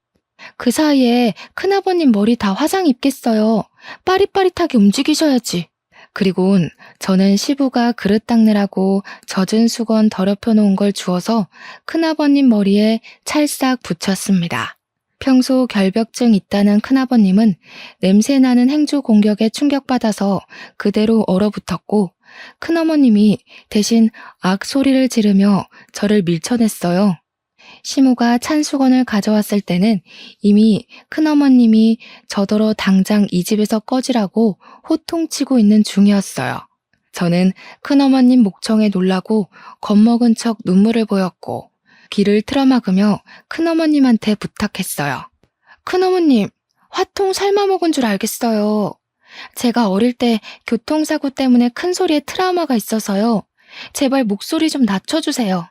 그 사이에 큰아버님 머리 다 화상 입겠어요. 빠릿빠릿하게 움직이셔야지. 그리곤 저는 시부가 그릇 닦느라고 젖은 수건 더럽혀 놓은 걸 주워서 큰아버님 머리에 찰싹 붙였습니다. 평소 결벽증 있다는 큰아버님은 냄새나는 행주 공격에 충격받아서 그대로 얼어붙었고 큰어머님이 대신 악소리를 지르며 저를 밀쳐냈어요. 시모가 찬 수건을 가져왔을 때는 이미 큰어머님이 저더러 당장 이 집에서 꺼지라고 호통치고 있는 중이었어요. 저는 큰어머님 목청에 놀라고 겁먹은 척 눈물을 보였고 귀를 틀어막으며 큰어머님한테 부탁했어요. 큰어머님, 화통 삶아먹은 줄 알겠어요. 제가 어릴 때 교통사고 때문에 큰 소리에 트라우마가 있어서요. 제발 목소리 좀 낮춰주세요.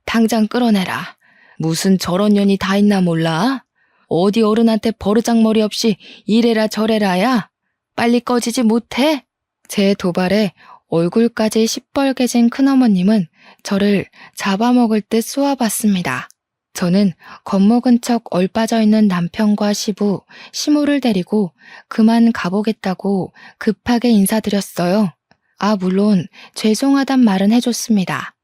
당장 끌어내라. 무슨 저런 년이 다 있나 몰라? 어디 어른한테 버르장머리 없이 이래라 저래라야? 빨리 꺼지지 못해? 제 도발에 얼굴까지 시뻘개진 큰어머님은 저를 잡아먹을 듯 쏘아봤습니다. 저는 겁먹은 척 얼빠져 있는 남편과 시부, 시모를 데리고 그만 가보겠다고 급하게 인사드렸어요. 물론 죄송하단 말은 해줬습니다.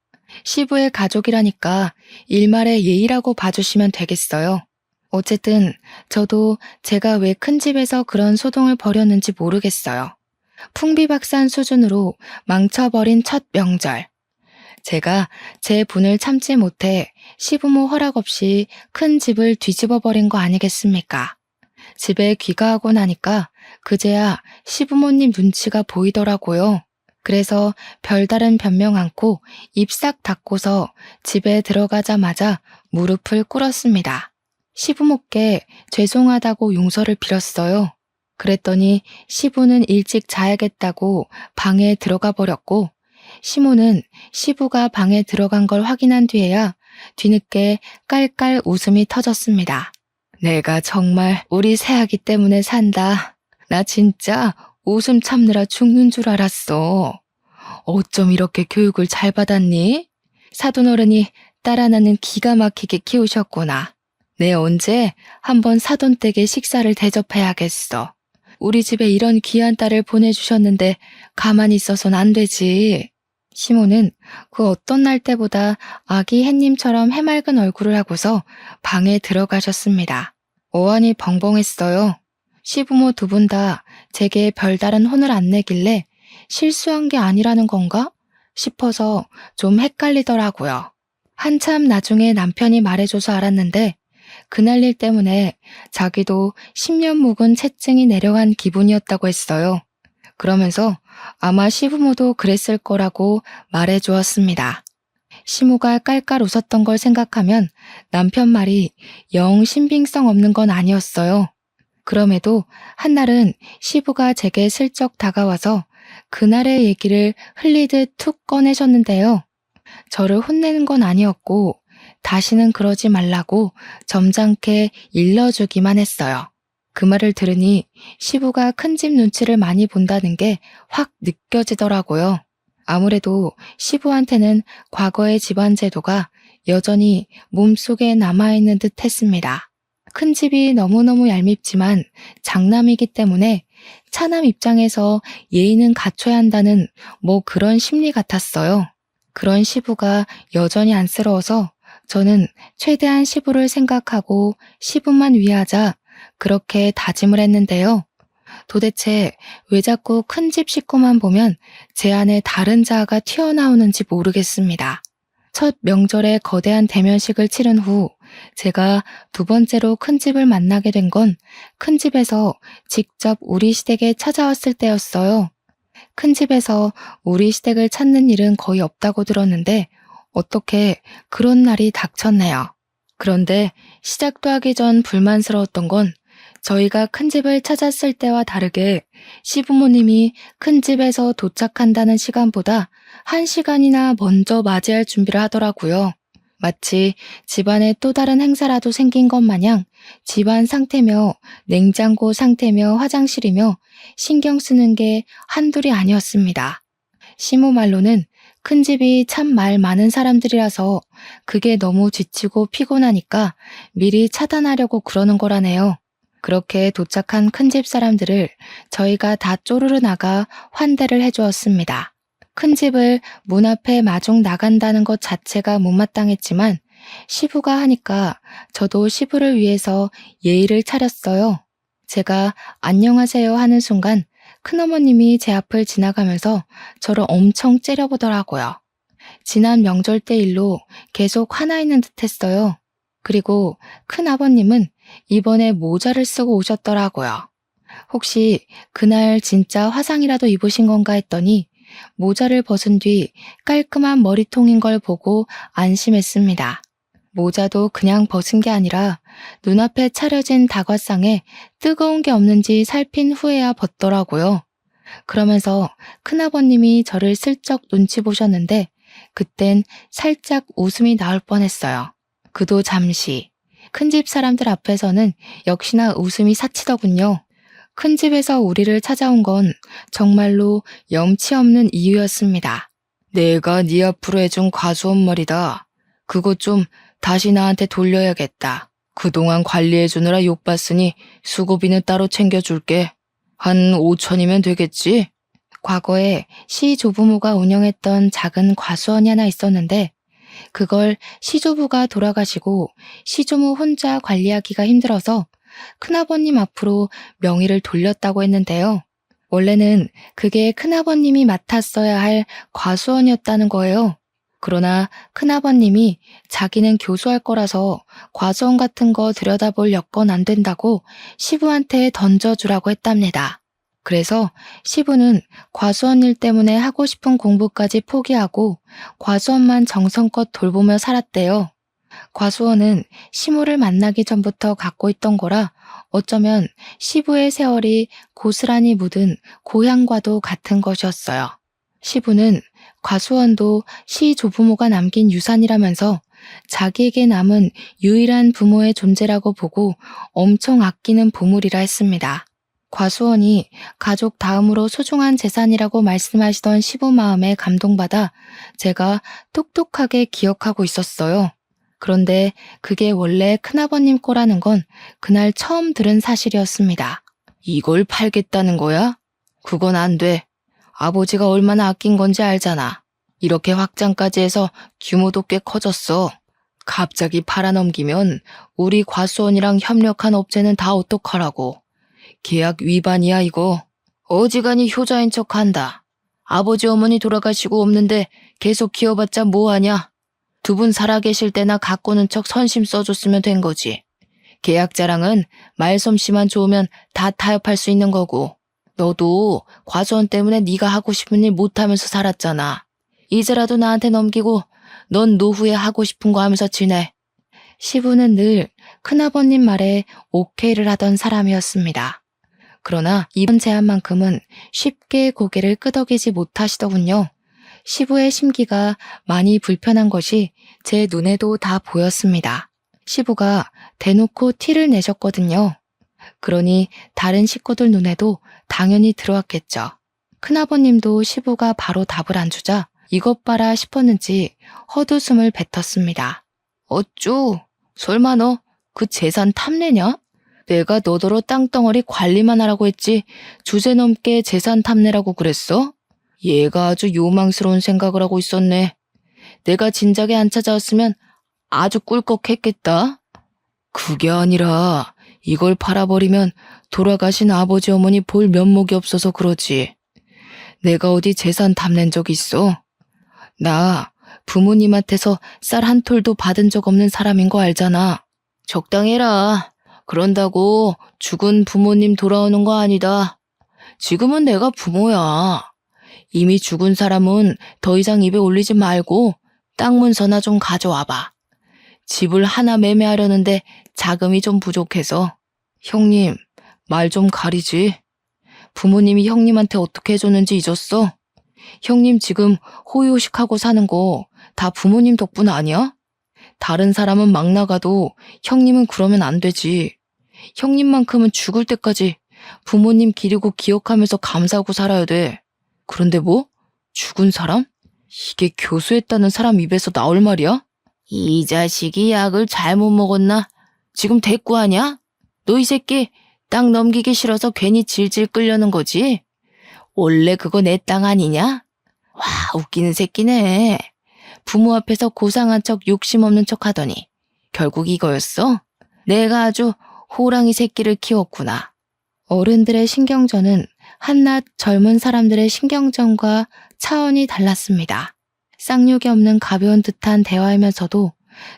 시부의 가족이라니까 일말의 예의라고 봐주시면 되겠어요. 어쨌든 저도 제가 왜 큰 집에서 그런 소동을 벌였는지 모르겠어요. 풍비박산 수준으로 망쳐버린 첫 명절. 제가 제 분을 참지 못해 시부모 허락 없이 큰 집을 뒤집어 버린 거 아니겠습니까? 집에 귀가하고 나니까 그제야 시부모님 눈치가 보이더라고요. 그래서 별다른 변명 않고 입 싹 닫고서 집에 들어가자마자 무릎을 꿇었습니다. 시부모께 죄송하다고 용서를 빌었어요. 그랬더니 시부는 일찍 자야겠다고 방에 들어가 버렸고 시모는 시부가 방에 들어간 걸 확인한 뒤에야 뒤늦게 깔깔 웃음이 터졌습니다. 내가 정말 우리 새아기 때문에 산다. 나 진짜 웃음 참느라 죽는 줄 알았어. 어쩜 이렇게 교육을 잘 받았니? 사돈어른이 딸 하나는 기가 막히게 키우셨구나. 내 언제 한번 사돈댁에 식사를 대접해야겠어. 우리 집에 이런 귀한 딸을 보내주셨는데 가만히 있어선 안 되지. 시모는 그 어떤 날 때보다 아기 햇님처럼 해맑은 얼굴을 하고서 방에 들어가셨습니다. 어안이 벙벙했어요. 시부모 두 분 다 제게 별다른 혼을 안 내길래 실수한 게 아니라는 건가 싶어서 좀 헷갈리더라고요. 한참 나중에 남편이 말해줘서 알았는데 그날 일 때문에 자기도 10년 묵은 채증이 내려간 기분이었다고 했어요. 그러면서 아마 시부모도 그랬을 거라고 말해주었습니다. 시모가 깔깔 웃었던 걸 생각하면 남편 말이 영 신빙성 없는 건 아니었어요. 그럼에도 한날은 시부가 제게 슬쩍 다가와서 그날의 얘기를 흘리듯 툭 꺼내셨는데요. 저를 혼내는 건 아니었고 다시는 그러지 말라고 점잖게 일러주기만 했어요. 그 말을 들으니 시부가 큰 집 눈치를 많이 본다는 게 확 느껴지더라고요. 아무래도 시부한테는 과거의 집안 제도가 여전히 몸속에 남아있는 듯 했습니다. 큰 집이 너무너무 얄밉지만 장남이기 때문에 차남 입장에서 예의는 갖춰야 한다는 뭐 그런 심리 같았어요. 그런 시부가 여전히 안쓰러워서 저는 최대한 시부를 생각하고 시부만 위하자 그렇게 다짐을 했는데요. 도대체 왜 자꾸 큰 집 식구만 보면 제 안에 다른 자아가 튀어나오는지 모르겠습니다. 첫 명절에 거대한 대면식을 치른 후 제가 두 번째로 큰 집을 만나게 된 건 큰 집에서 직접 우리 시댁에 찾아왔을 때였어요. 큰 집에서 우리 시댁을 찾는 일은 거의 없다고 들었는데 어떻게 그런 날이 닥쳤네요. 그런데 시작도 하기 전 불만스러웠던 건 저희가 큰 집을 찾았을 때와 다르게 시부모님이 큰 집에서 도착한다는 시간보다 1시간이나 먼저 맞이할 준비를 하더라고요. 마치 집안에 또 다른 행사라도 생긴 것 마냥 집안 상태며 냉장고 상태며 화장실이며 신경 쓰는 게 한둘이 아니었습니다. 시모 말로는 큰 집이 참 말 많은 사람들이라서 그게 너무 지치고 피곤하니까 미리 차단하려고 그러는 거라네요. 그렇게 도착한 큰 집 사람들을 저희가 다 쪼르르 나가 환대를 해주었습니다. 큰 집을 문 앞에 마중 나간다는 것 자체가 못마땅했지만 시부가 하니까 저도 시부를 위해서 예의를 차렸어요. 제가 안녕하세요 하는 순간 큰어머님이 제 앞을 지나가면서 저를 엄청 째려보더라고요. 지난 명절 때 일로 계속 화나 있는 듯 했어요. 그리고 큰아버님은 이번에 모자를 쓰고 오셨더라고요. 혹시 그날 진짜 화상이라도 입으신 건가 했더니 모자를 벗은 뒤 깔끔한 머리통인 걸 보고 안심했습니다. 모자도 그냥 벗은 게 아니라 눈앞에 차려진 다과상에 뜨거운 게 없는지 살핀 후에야 벗더라고요. 그러면서 큰아버님이 저를 슬쩍 눈치 보셨는데 그땐 살짝 웃음이 나올 뻔했어요. 그도 잠시. 큰 집 사람들 앞에서는 역시나 웃음이 사치더군요. 큰 집에서 우리를 찾아온 건 정말로 염치 없는 이유였습니다. 내가 네 앞으로 해준 과수원 머리다. 그거 좀 다시 나한테 돌려야겠다. 그동안 관리해주느라 욕봤으니 수고비는 따로 챙겨줄게. 한 5천이면 되겠지? 과거에 시조부모가 운영했던 작은 과수원이 하나 있었는데 그걸 시조부가 돌아가시고 시조모 혼자 관리하기가 힘들어서 큰아버님 앞으로 명의를 돌렸다고 했는데요. 원래는 그게 큰아버님이 맡았어야 할 과수원이었다는 거예요. 그러나 큰아버님이 자기는 교수할 거라서 과수원 같은 거 들여다볼 여건 안 된다고 시부한테 던져주라고 했답니다. 그래서 시부는 과수원 일 때문에 하고 싶은 공부까지 포기하고 과수원만 정성껏 돌보며 살았대요. 과수원은 시모를 만나기 전부터 갖고 있던 거라 어쩌면 시부의 세월이 고스란히 묻은 고향과도 같은 것이었어요. 시부는 과수원도 시조부모가 남긴 유산이라면서 자기에게 남은 유일한 부모의 존재라고 보고 엄청 아끼는 보물이라 했습니다. 과수원이 가족 다음으로 소중한 재산이라고 말씀하시던 시부 마음에 감동받아 제가 똑똑하게 기억하고 있었어요. 그런데 그게 원래 큰아버님 거라는 건 그날 처음 들은 사실이었습니다. 이걸 팔겠다는 거야? 그건 안 돼. 아버지가 얼마나 아낀 건지 알잖아. 이렇게 확장까지 해서 규모도 꽤 커졌어. 갑자기 팔아넘기면 우리 과수원이랑 협력한 업체는 다 어떡하라고. 계약 위반이야 이거. 어지간히 효자인 척한다. 아버지 어머니 돌아가시고 없는데 계속 키워봤자 뭐하냐. 두 분 살아계실 때나 갖고는 척 선심 써줬으면 된 거지. 계약 자랑은 말솜씨만 좋으면 다 타협할 수 있는 거고. 너도 과수원 때문에 네가 하고 싶은 일 못하면서 살았잖아. 이제라도 나한테 넘기고 넌 노후에 하고 싶은 거 하면서 지내. 시부는 늘 큰아버님 말에 오케이를 하던 사람이었습니다. 그러나 이번 제안만큼은 쉽게 고개를 끄덕이지 못하시더군요. 시부의 심기가 많이 불편한 것이 제 눈에도 다 보였습니다. 시부가 대놓고 티를 내셨거든요. 그러니 다른 식구들 눈에도 당연히 들어왔겠죠. 큰아버님도 시부가 바로 답을 안 주자 이것 봐라 싶었는지 헛웃음을 뱉었습니다. 어쭈? 설마 너 그 재산 탐내냐? 내가 너더러 땅덩어리 관리만 하라고 했지 주제넘게 재산 탐내라고 그랬어? 얘가 아주 요망스러운 생각을 하고 있었네. 내가 진작에 안 찾아왔으면 아주 꿀꺽했겠다. 그게 아니라 이걸 팔아버리면 돌아가신 아버지 어머니 볼 면목이 없어서 그러지. 내가 어디 재산 탐낸 적 있어? 나 부모님한테서 쌀 한 톨도 받은 적 없는 사람인 거 알잖아. 적당히 해라. 그런다고 죽은 부모님 돌아오는 거 아니다. 지금은 내가 부모야. 이미 죽은 사람은 더 이상 입에 올리지 말고 땅 문서나 좀 가져와봐. 집을 하나 매매하려는데 자금이 좀 부족해서. 형님, 말 좀 가리지. 부모님이 형님한테 어떻게 해줬는지 잊었어? 형님 지금 호의호식하고 사는 거 다 부모님 덕분 아니야? 다른 사람은 막 나가도 형님은 그러면 안 되지. 형님만큼은 죽을 때까지 부모님 기리고 기억하면서 감사하고 살아야 돼. 그런데 뭐? 죽은 사람? 이게 교수했다는 사람 입에서 나올 말이야? 이 자식이 약을 잘못 먹었나? 지금 대꾸하냐? 너 이 새끼 땅 넘기기 싫어서 괜히 질질 끌려는 거지? 원래 그거 내 땅 아니냐? 와, 웃기는 새끼네. 부모 앞에서 고상한 척 욕심 없는 척 하더니 결국 이거였어? 내가 아주 호랑이 새끼를 키웠구나. 어른들의 신경전은 한낱 젊은 사람들의 신경전과 차원이 달랐습니다. 쌍욕이 없는 가벼운 듯한 대화이면서도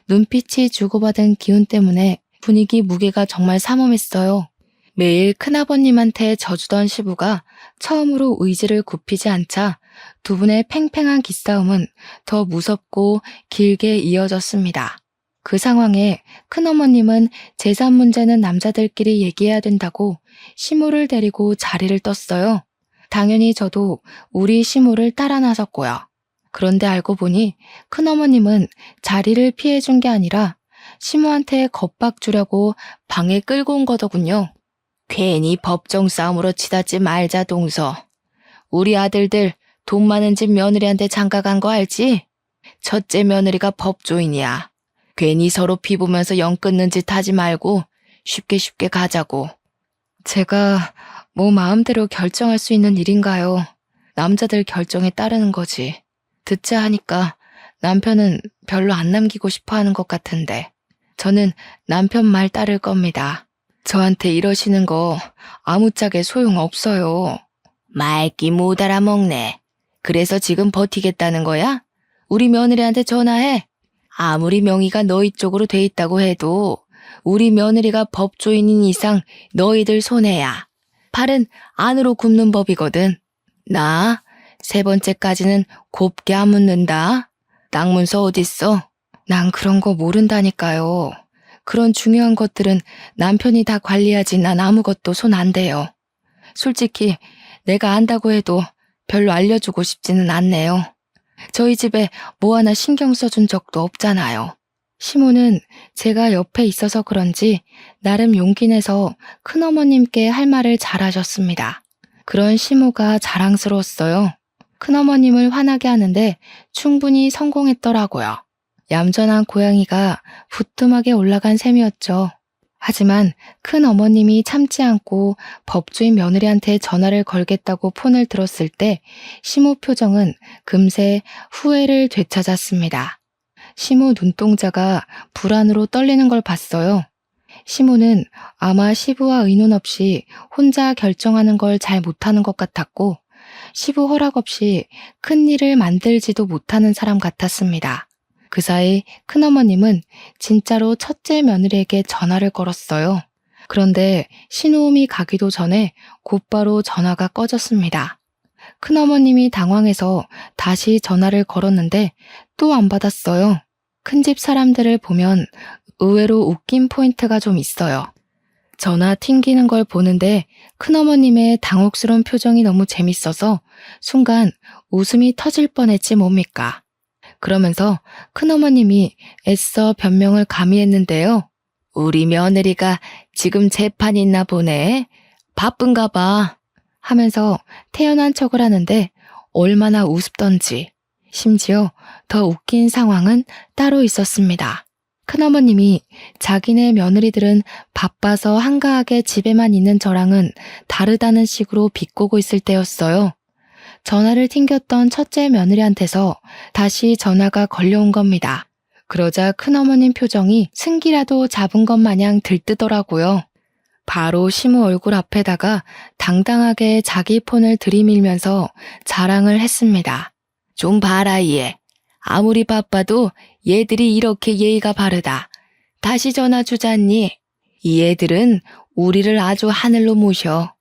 눈빛이 주고받은 기운 때문에 분위기 무게가 정말 삼엄했어요. 매일 큰아버님한테 져주던 시부가 처음으로 의지를 굽히지 않자 두 분의 팽팽한 기싸움은 더 무섭고 길게 이어졌습니다. 그 상황에 큰어머님은 재산 문제는 남자들끼리 얘기해야 된다고 시모를 데리고 자리를 떴어요. 당연히 저도 우리 시모를 따라 나섰고요. 그런데 알고 보니 큰어머님은 자리를 피해준 게 아니라 시모한테 겁박 주려고 방에 끌고 온 거더군요. 괜히 법정 싸움으로 치닫지 말자 동서. 우리 아들들 돈 많은 집 며느리한테 장가간 거 알지? 첫째 며느리가 법조인이야. 괜히 서로 피보면서 영 끊는 짓 하지 말고 쉽게 가자고. 제가 뭐 마음대로 결정할 수 있는 일인가요? 남자들 결정에 따르는 거지. 듣자 하니까 남편은 별로 안 남기고 싶어 하는 것 같은데 저는 남편 말 따를 겁니다. 저한테 이러시는 거 아무짝에 소용없어요. 말기 못 알아먹네. 그래서 지금 버티겠다는 거야? 우리 며느리한테 전화해. 아무리 명의가 너희 쪽으로 돼 있다고 해도 우리 며느리가 법조인인 이상 너희들 손해야. 팔은 안으로 굽는 법이거든. 나 세 번째까지는 곱게 안 묻는다. 땅 문서 어딨어? 난 그런 거 모른다니까요. 그런 중요한 것들은 남편이 다 관리하지 난 아무것도 손 안 대요. 솔직히 내가 안다고 해도 별로 알려주고 싶지는 않네요. 저희 집에 뭐 하나 신경 써준 적도 없잖아요. 시모는 제가 옆에 있어서 그런지 나름 용기 내서 큰어머님께 할 말을 잘하셨습니다. 그런 시모가 자랑스러웠어요. 큰어머님을 화나게 하는데 충분히 성공했더라고요. 얌전한 고양이가 부뚜막에 올라간 셈이었죠. 하지만 큰어머님이 참지 않고 법조인 며느리한테 전화를 걸겠다고 폰을 들었을 때 시모 표정은 금세 후회를 되찾았습니다. 시모 눈동자가 불안으로 떨리는 걸 봤어요. 시모는 아마 시부와 의논 없이 혼자 결정하는 걸 잘 못하는 것 같았고, 시부 허락 없이 큰 일을 만들지도 못하는 사람 같았습니다. 그 사이 큰어머님은 진짜로 첫째 며느리에게 전화를 걸었어요. 그런데 신호음이 가기도 전에 곧바로 전화가 꺼졌습니다. 큰어머님이 당황해서 다시 전화를 걸었는데 또 안 받았어요. 큰집 사람들을 보면 의외로 웃긴 포인트가 좀 있어요. 전화 튕기는 걸 보는데 큰어머님의 당혹스러운 표정이 너무 재밌어서 순간 웃음이 터질 뻔했지 뭡니까. 그러면서 큰어머님이 애써 변명을 가미했는데요. 우리 며느리가 지금 재판 있나 보네. 바쁜가 봐. 하면서 태연한 척을 하는데 얼마나 우습던지. 심지어 더 웃긴 상황은 따로 있었습니다. 큰어머님이 자기네 며느리들은 바빠서 한가하게 집에만 있는 저랑은 다르다는 식으로 비꼬고 있을 때였어요. 전화를 튕겼던 첫째 며느리한테서 다시 전화가 걸려온 겁니다. 그러자 큰어머님 표정이 승기라도 잡은 것 마냥 들뜨더라고요. 바로 시모 얼굴 앞에다가 당당하게 자기 폰을 들이밀면서 자랑을 했습니다. 좀 봐라 얘. 아무리 바빠도 얘들이 이렇게 예의가 바르다. 다시 전화 주잖니. 이 애들은 우리를 아주 하늘로 모셔.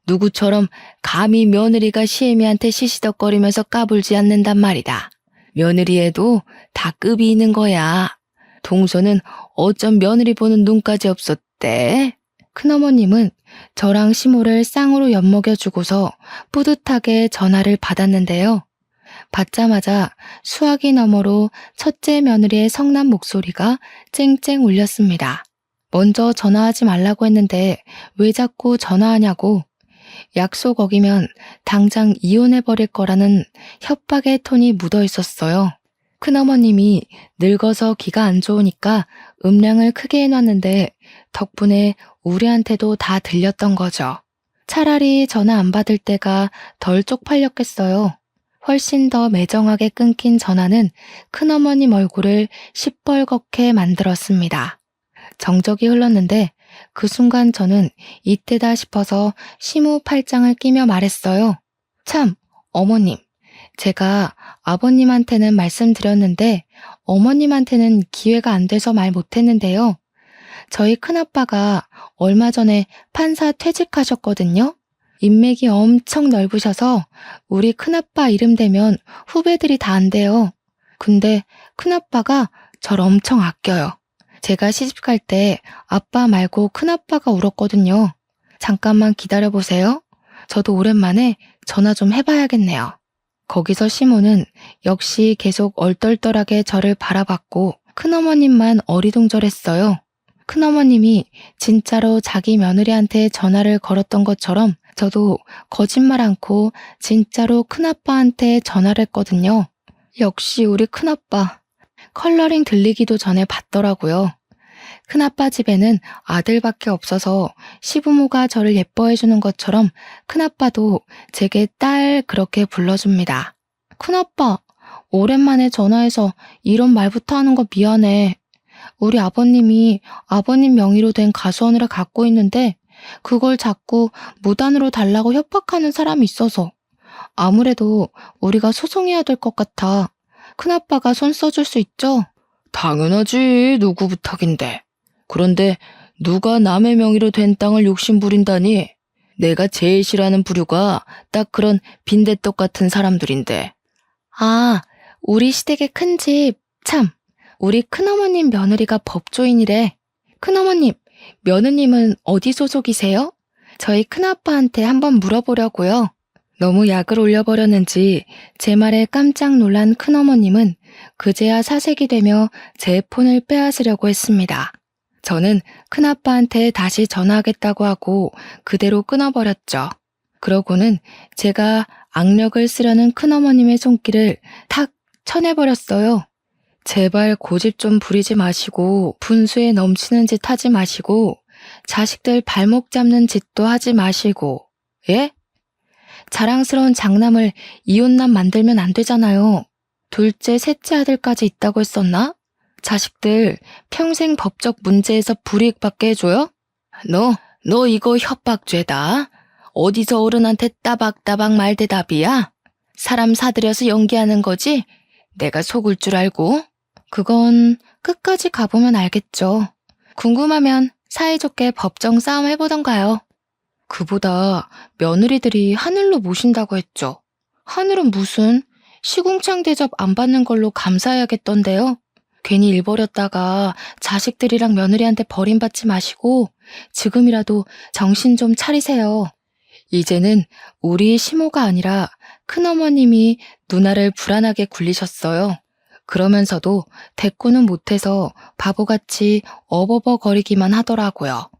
누구처럼 감히 며느리가 시애미한테 시시덕거리면서 까불지 않는단 말이다. 며느리에도 다 급이 있는 거야. 동서는 어쩜 며느리 보는 눈까지 없었대? 큰어머님은 저랑 시모를 쌍으로 엿먹여주고서 뿌듯하게 전화를 받았는데요. 받자마자 수화기 너머로 첫째 며느리의 성난 목소리가 쨍쨍 울렸습니다. 먼저 전화하지 말라고 했는데 왜 자꾸 전화하냐고. 약속 어기면 당장 이혼해버릴 거라는 협박의 톤이 묻어 있었어요. 큰어머님이 늙어서 귀가 안 좋으니까 음량을 크게 해놨는데 덕분에 우리한테도 다 들렸던 거죠. 차라리 전화 안 받을 때가 덜 쪽팔렸겠어요. 훨씬 더 매정하게 끊긴 전화는 큰어머님 얼굴을 시뻘겋게 만들었습니다. 정적이 흘렀는데 그 순간 저는 이때다 싶어서 시모 팔짱을 끼며 말했어요. 참, 어머님, 제가 아버님한테는 말씀드렸는데 어머님한테는 기회가 안 돼서 말 못했는데요. 저희 큰아빠가 얼마 전에 판사 퇴직하셨거든요. 인맥이 엄청 넓으셔서 우리 큰아빠 이름 대면 후배들이 다 안돼요. 근데 큰아빠가 절 엄청 아껴요. 제가 시집갈 때 아빠 말고 큰아빠가 울었거든요. 잠깐만 기다려보세요. 저도 오랜만에 전화 좀 해봐야겠네요. 거기서 시모는 역시 계속 얼떨떨하게 저를 바라봤고 큰어머님만 어리둥절했어요. 큰어머님이 진짜로 자기 며느리한테 전화를 걸었던 것처럼 저도 거짓말 않고 진짜로 큰아빠한테 전화를 했거든요. 역시 우리 큰아빠. 컬러링 들리기도 전에 받더라고요. 큰아빠 집에는 아들밖에 없어서 시부모가 저를 예뻐해주는 것처럼 큰아빠도 제게 딸 그렇게 불러줍니다. 큰아빠, 오랜만에 전화해서 이런 말부터 하는 거 미안해. 우리 아버님이 아버님 명의로 된 가수원을 갖고 있는데 그걸 자꾸 무단으로 달라고 협박하는 사람이 있어서 아무래도 우리가 소송해야 될 것 같아. 큰아빠가 손 써줄 수 있죠? 당연하지. 누구 부탁인데. 그런데 누가 남의 명의로 된 땅을 욕심부린다니. 내가 제일 싫어하는 부류가 딱 그런 빈대떡 같은 사람들인데. 아, 우리 시댁의 큰 집. 참, 우리 큰어머님 며느리가 법조인이래. 큰어머님, 며느님은 어디 소속이세요? 저희 큰아빠한테 한번 물어보려고요. 너무 약을 올려버렸는지 제 말에 깜짝 놀란 큰어머님은 그제야 사색이 되며 제 폰을 빼앗으려고 했습니다. 저는 큰아빠한테 다시 전화하겠다고 하고 그대로 끊어버렸죠. 그러고는 제가 악력을 쓰려는 큰어머님의 손길을 탁 쳐내버렸어요. 제발 고집 좀 부리지 마시고 분수에 넘치는 짓 하지 마시고 자식들 발목 잡는 짓도 하지 마시고. 예? 자랑스러운 장남을 이혼남 만들면 안 되잖아요. 둘째, 셋째 아들까지 있다고 했었나? 자식들 평생 법적 문제에서 불이익받게 해줘요? 너 이거 협박죄다. 어디서 어른한테 따박따박 말대답이야? 사람 사들여서 연기하는 거지? 내가 속을 줄 알고? 그건 끝까지 가보면 알겠죠. 궁금하면 사이좋게 법정 싸움 해보던가요. 그보다 며느리들이 하늘로 모신다고 했죠. 하늘은 무슨 시궁창 대접 안 받는 걸로 감사해야겠던데요. 괜히 일 벌였다가 자식들이랑 며느리한테 버림받지 마시고 지금이라도 정신 좀 차리세요. 이제는 우리 시모가 아니라 큰어머님이 누나를 불안하게 굴리셨어요. 그러면서도 대꾸는 못해서 바보같이 어버버거리기만 하더라고요.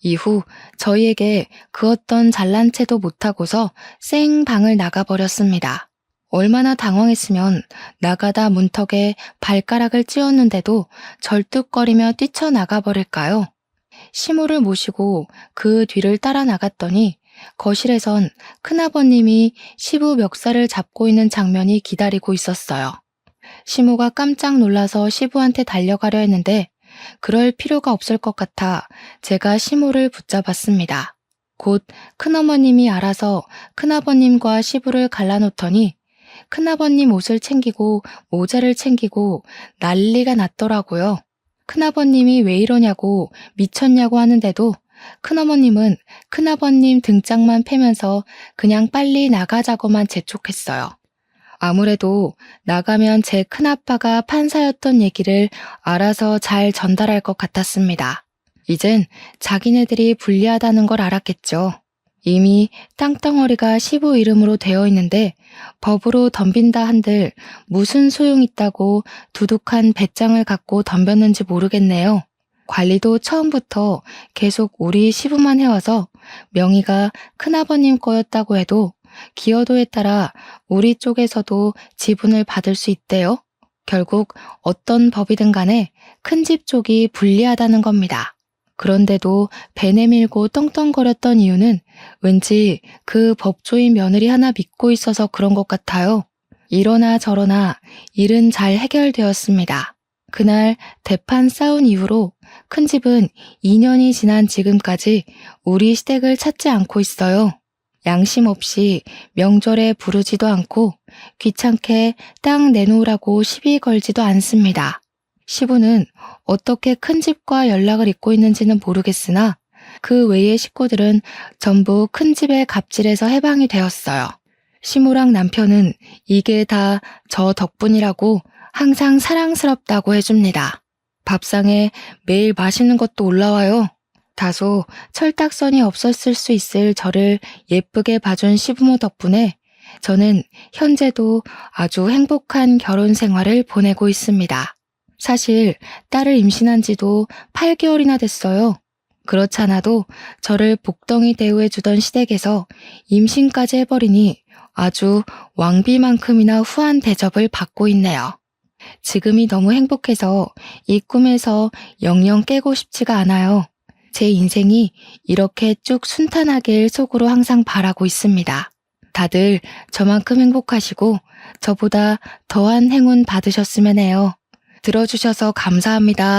이후 저희에게 그 어떤 잘난 체도 못하고서 쌩 방을 나가버렸습니다. 얼마나 당황했으면 나가다 문턱에 발가락을 찧었는데도 절뚝거리며 뛰쳐나가버릴까요? 시모를 모시고 그 뒤를 따라 나갔더니 거실에선 큰아버님이 시부 멱살을 잡고 있는 장면이 기다리고 있었어요. 시모가 깜짝 놀라서 시부한테 달려가려 했는데 그럴 필요가 없을 것 같아 제가 시모를 붙잡았습니다. 곧 큰어머님이 알아서 큰아버님과 시부를 갈라놓더니 큰아버님 옷을 챙기고 모자를 챙기고 난리가 났더라고요. 큰아버님이 왜 이러냐고 미쳤냐고 하는데도 큰어머님은 큰아버님 등짝만 패면서 그냥 빨리 나가자고만 재촉했어요. 아무래도 나가면 제 큰아빠가 판사였던 얘기를 알아서 잘 전달할 것 같았습니다. 이젠 자기네들이 불리하다는 걸 알았겠죠. 이미 땅덩어리가 시부 이름으로 되어 있는데 법으로 덤빈다 한들 무슨 소용 있다고 두둑한 배짱을 갖고 덤볐는지 모르겠네요. 관리도 처음부터 계속 우리 시부만 해와서 명의가 큰아버님 거였다고 해도 기여도에 따라 우리 쪽에서도 지분을 받을 수 있대요. 결국 어떤 법이든 간에 큰 집 쪽이 불리하다는 겁니다. 그런데도 배 내밀고 떵떵거렸던 이유는 왠지 그 법조인 며느리 하나 믿고 있어서 그런 것 같아요. 이러나 저러나 일은 잘 해결되었습니다. 그날 대판 싸운 이후로 큰 집은 2년이 지난 지금까지 우리 시댁을 찾지 않고 있어요. 양심 없이 명절에 부르지도 않고 귀찮게 땅 내놓으라고 시비 걸지도 않습니다. 시부는 어떻게 큰 집과 연락을 잇고 있는지는 모르겠으나 그 외의 식구들은 전부 큰 집의 갑질에서 해방이 되었어요. 시모랑 남편은 이게 다 저 덕분이라고 항상 사랑스럽다고 해줍니다. 밥상에 매일 맛있는 것도 올라와요. 다소 철딱선이 없었을 수 있을 저를 예쁘게 봐준 시부모 덕분에 저는 현재도 아주 행복한 결혼 생활을 보내고 있습니다. 사실 딸을 임신한 지도 8개월이나 됐어요. 그렇잖아도 저를 복덩이 대우해주던 시댁에서 임신까지 해버리니 아주 왕비만큼이나 후한 대접을 받고 있네요. 지금이 너무 행복해서 이 꿈에서 영영 깨고 싶지가 않아요. 제 인생이 이렇게 쭉 순탄하길 속으로 항상 바라고 있습니다. 다들 저만큼 행복하시고 저보다 더한 행운 받으셨으면 해요. 들어주셔서 감사합니다.